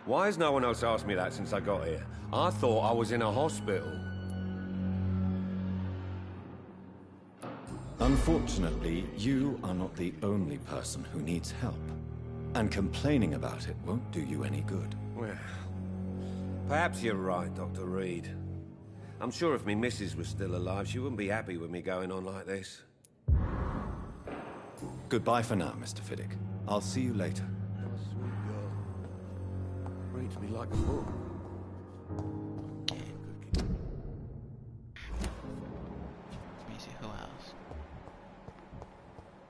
Why has no one else asked me that since I got here? I thought I was in a hospital. Unfortunately, you are not the only person who needs help. And complaining about it won't do you any good. Well, perhaps you're right, Dr. Reed. I'm sure if me missus was still alive, she wouldn't be happy with me going on like this. Goodbye for now, Mr. Fiddick. I'll see you later. Sweet girl. Reads me like a book. Let me see who else.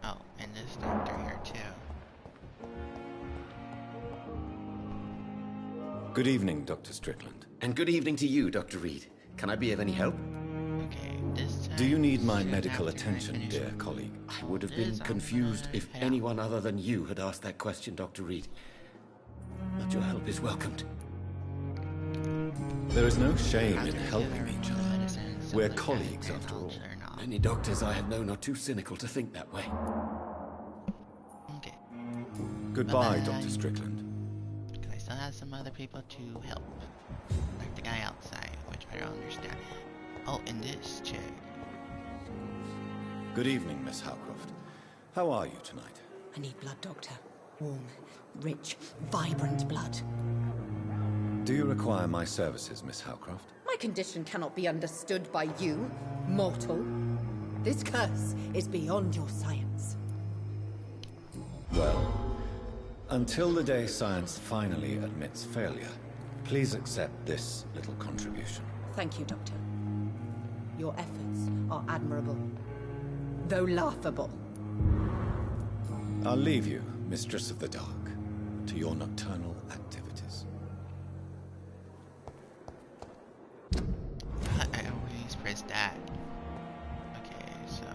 Oh, and this doctor here too. Good evening, Dr. Strickland. And good evening to you, Dr. Reed. Can I be of any help? Okay, this time... Do you need my medical attention, dear colleague? I would have been confused if anyone other than you had asked that question, Dr. Reed. But your help is welcomed. There is no shame in helping each other. We're colleagues, after all. Many doctors I have known are too cynical to think that way. Okay. Goodbye, Dr. Strickland. I still have some other people to help. Like the guy outside, which I don't understand. Oh, and this chick. Good evening, Miss Howcroft. How are you tonight? I need blood, Doctor. Warm, rich, vibrant blood. Do you require my services, Miss Howcroft? My condition cannot be understood by you, mortal. This curse is beyond your science. Well, until the day science finally admits failure, please accept this little contribution. Thank you, Doctor. Your efforts are admirable, though laughable. I'll leave you, Mistress of the Dark, to your nocturnal activities. I always press that. Okay, so...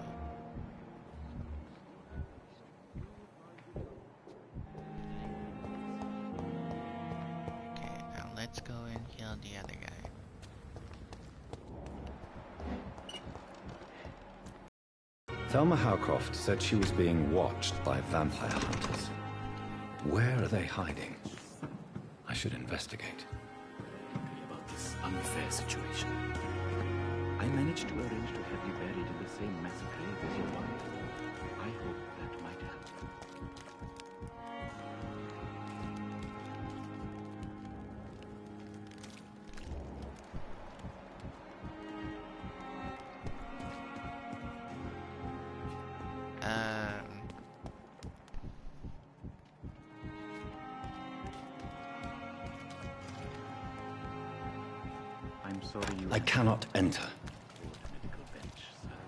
Okay, now let's go and heal the other guy. Thelma Howcroft said she was being watched by vampire hunters. Where are they hiding? I should investigate. About this unfair situation. I managed to arrange to have you buried in the same mass grave as your wife. I hope that might help. I'm sorry you... I cannot enter. Medical bench, sir.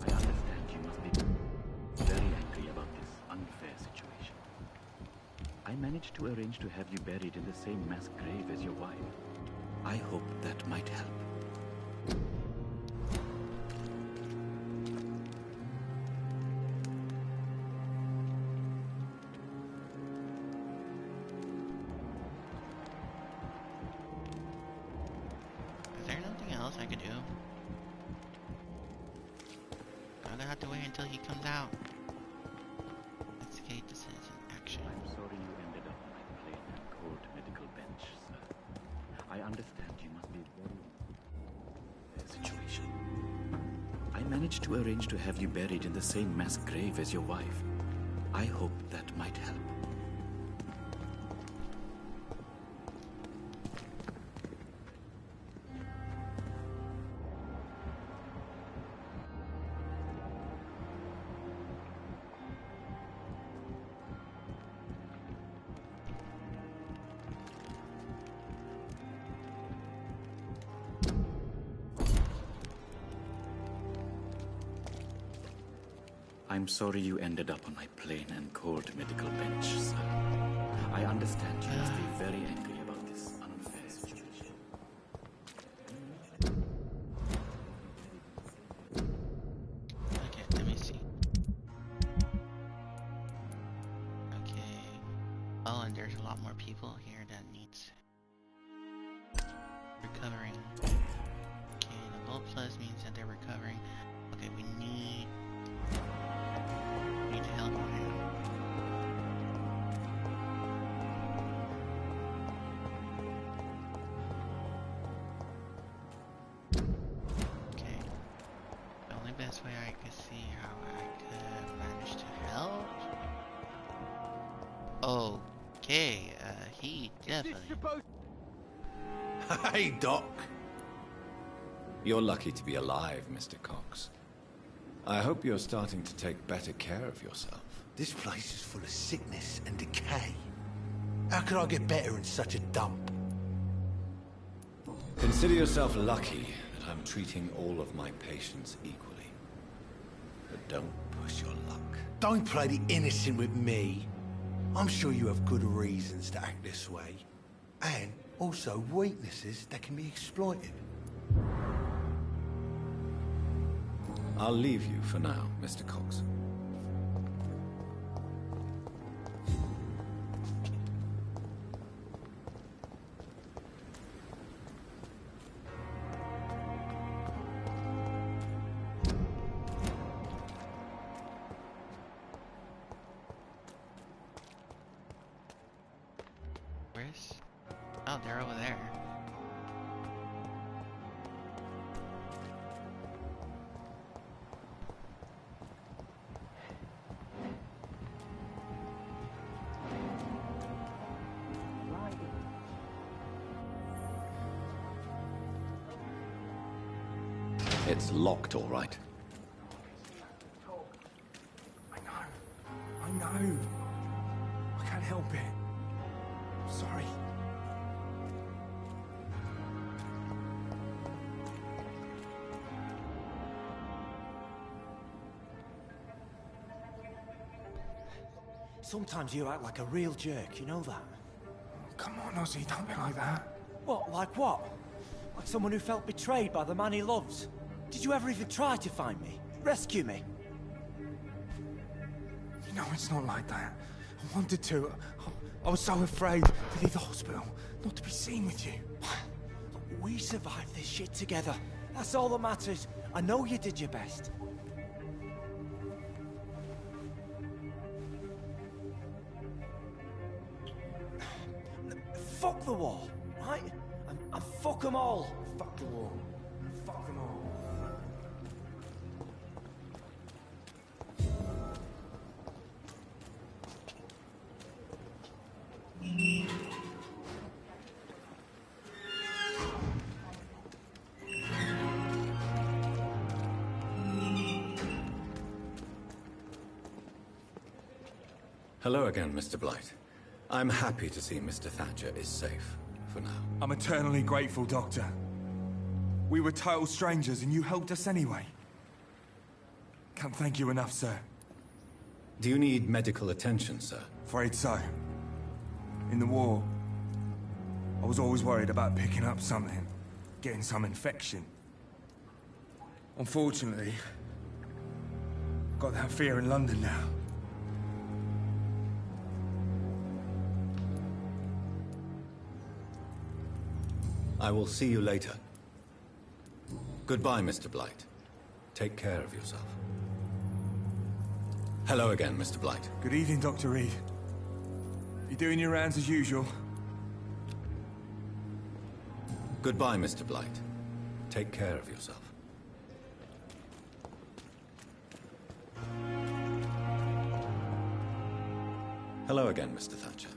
I understand you must be very angry about this unfair situation. I managed to arrange to have you buried in the same mass grave as your wife. I hope that might help. Is there nothing else I could do? I'm gonna have to wait until he comes out. Investigate decision action. I'm sorry you ended up on my plain and cold medical bench, sir. I understand you must be very... situation. I managed to arrange to have you buried in the same mass grave as your wife. I hope that might help. I'm sorry you ended up on my plain and cold medical bench, sir. I understand you must be very angry about this unfair situation. Okay, let me see. Okay. Oh, and there's a lot more people here that needs recovering. Okay, the gold plus means that they're recovering. Okay, we need to help him. Okay. The only best way I could see how I could manage to help. Okay, he definitely. Hey, Doc. You're lucky to be alive, Mr. Cox. I hope you're starting to take better care of yourself. This place is full of sickness and decay. How could I get better in such a dump? Consider yourself lucky that I'm treating all of my patients equally. But don't push your luck. Don't play the innocent with me. I'm sure you have good reasons to act this way. And also weaknesses that can be exploited. I'll leave you for now, Mr. Cox. Where's? Oh, they're over there. It's locked, all right. I know. I can't help it. I'm sorry. Sometimes you act like a real jerk, you know that? Come on, Ozzy, don't be like that. What, like what? Like someone who felt betrayed by the man he loves? Did you ever even try to find me? Rescue me? You know, it's not like that. I wanted to. I was so afraid to leave the hospital, not to be seen with you. We survived this shit together. That's all that matters. I know you did your best. Fuck the wall, right? And fuck them all. Fuck the wall. Fuck them all. Hello again, Mr. Blight. I'm happy to see Mr. Thatcher is safe, for now. I'm eternally grateful, Doctor. We were total strangers and you helped us anyway. Can't thank you enough, sir. Do you need medical attention, sir? Afraid so. In the war, I was always worried about picking up something, getting some infection. Unfortunately, I've got that fear in London now. I will see you later. Goodbye, Mr. Blight. Take care of yourself. Hello again, Mr. Blight. Good evening, Dr. Reed. You doing your rounds as usual? Goodbye, Mr. Blight. Take care of yourself. Hello again, Mr. Thatcher.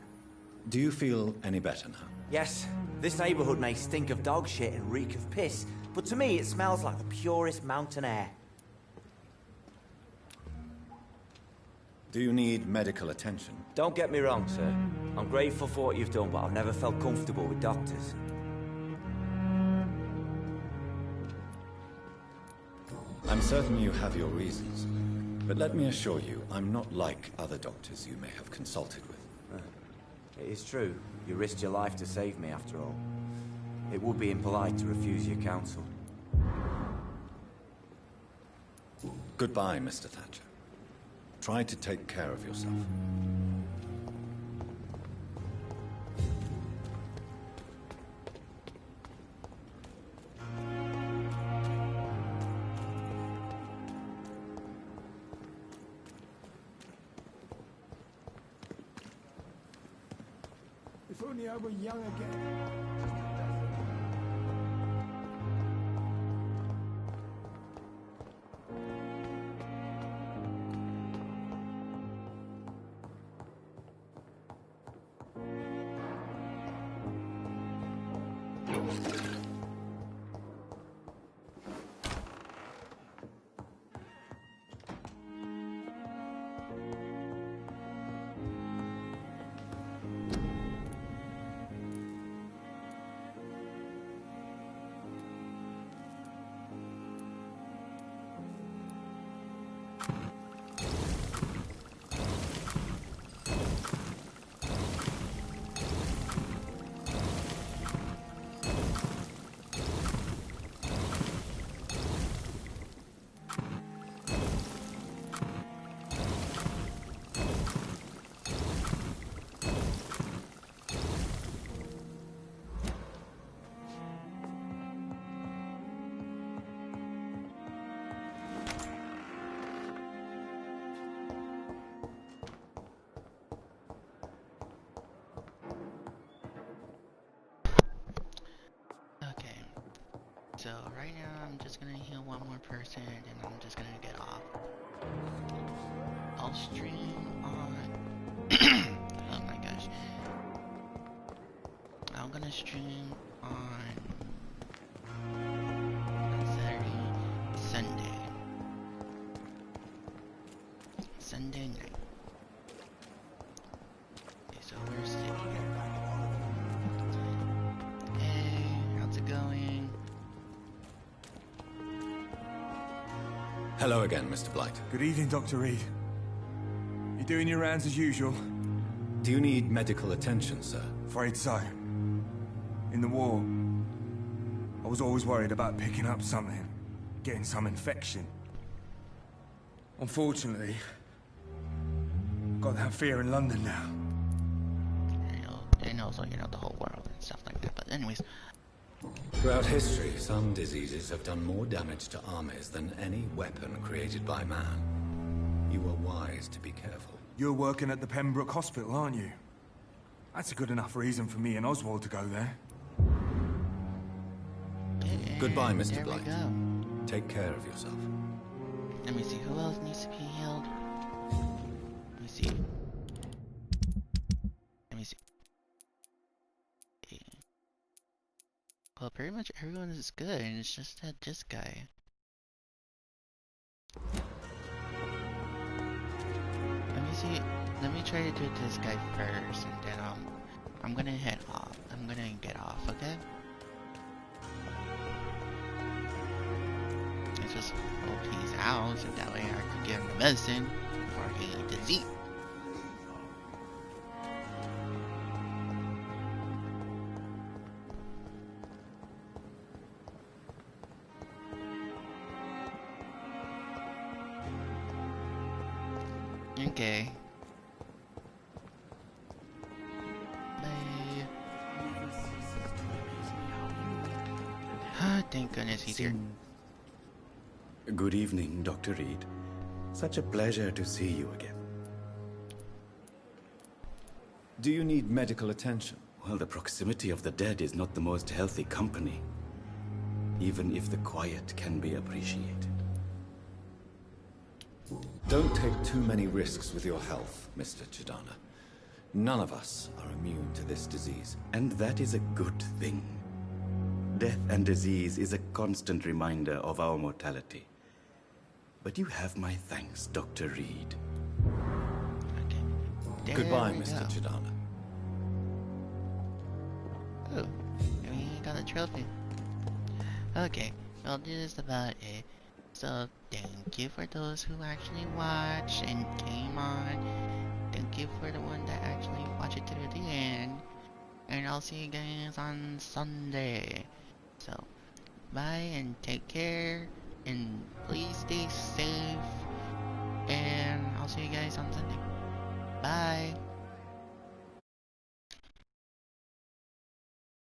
Do you feel any better now? Yes, this neighborhood may stink of dog shit and reek of piss, but to me it smells like the purest mountain air. Do you need medical attention? Don't get me wrong, sir. I'm grateful for what you've done, but I've never felt comfortable with doctors. I'm certain you have your reasons, But let me assure you, I'm not like other doctors you may have consulted with. It is true. You risked your life to save me, after all. It would be impolite to refuse your counsel. Goodbye, Mr. Thatcher. Try to take care of yourself. If only I were young again. So right now I'm just gonna heal one more person and I'm just gonna get off. I'll stream on oh my gosh. I'm gonna stream on Saturday, Sunday night. Okay, so we're sitting here. Hey, how's it going? Hello again, Mr. Blight. Good evening, Dr. Reed. You doing your rounds as usual? Do you need medical attention, sir? Afraid so. In the war, I was always worried about picking up something, getting some infection. Unfortunately, got that fear in London now. And also, the whole world and stuff like that. But anyways. Throughout history, some diseases have done more damage to armies than any weapon created by man. You were wise to be careful. You're working at the Pembroke Hospital, aren't you? That's a good enough reason for me and Oswald to go there. And goodbye, Mr. Blight. Go. Take care of yourself. Let me see, who else needs to be healed? Let me see. Well, pretty much everyone is good, and it's just that this guy. Let me see. Let me try to do this guy first, and then I'm gonna head off. I'm gonna get off, okay? Let's just hope he's out, so that way I can give him the medicine for a disease. Okay. Bye. Thank goodness he's here. Good evening, Dr. Reed. Such a pleasure to see you again. Do you need medical attention? Well, the proximity of the dead is not the most healthy company, even if the quiet can be appreciated. Don't take too many risks with your health, Mr. Chidana. None of us are immune to this disease. And that is a good thing. Death and disease is a constant reminder of our mortality. But you have my thanks, Dr. Reed. Okay. Goodbye, Mr. Chidana. Oh, we got a trophy. Okay, well, this is about it. So thank you for those who actually watched and came on. Thank you for the one that actually watched it through the end. And I'll see you guys on Sunday. So bye and take care. And please stay safe. And I'll see you guys on Sunday. Bye.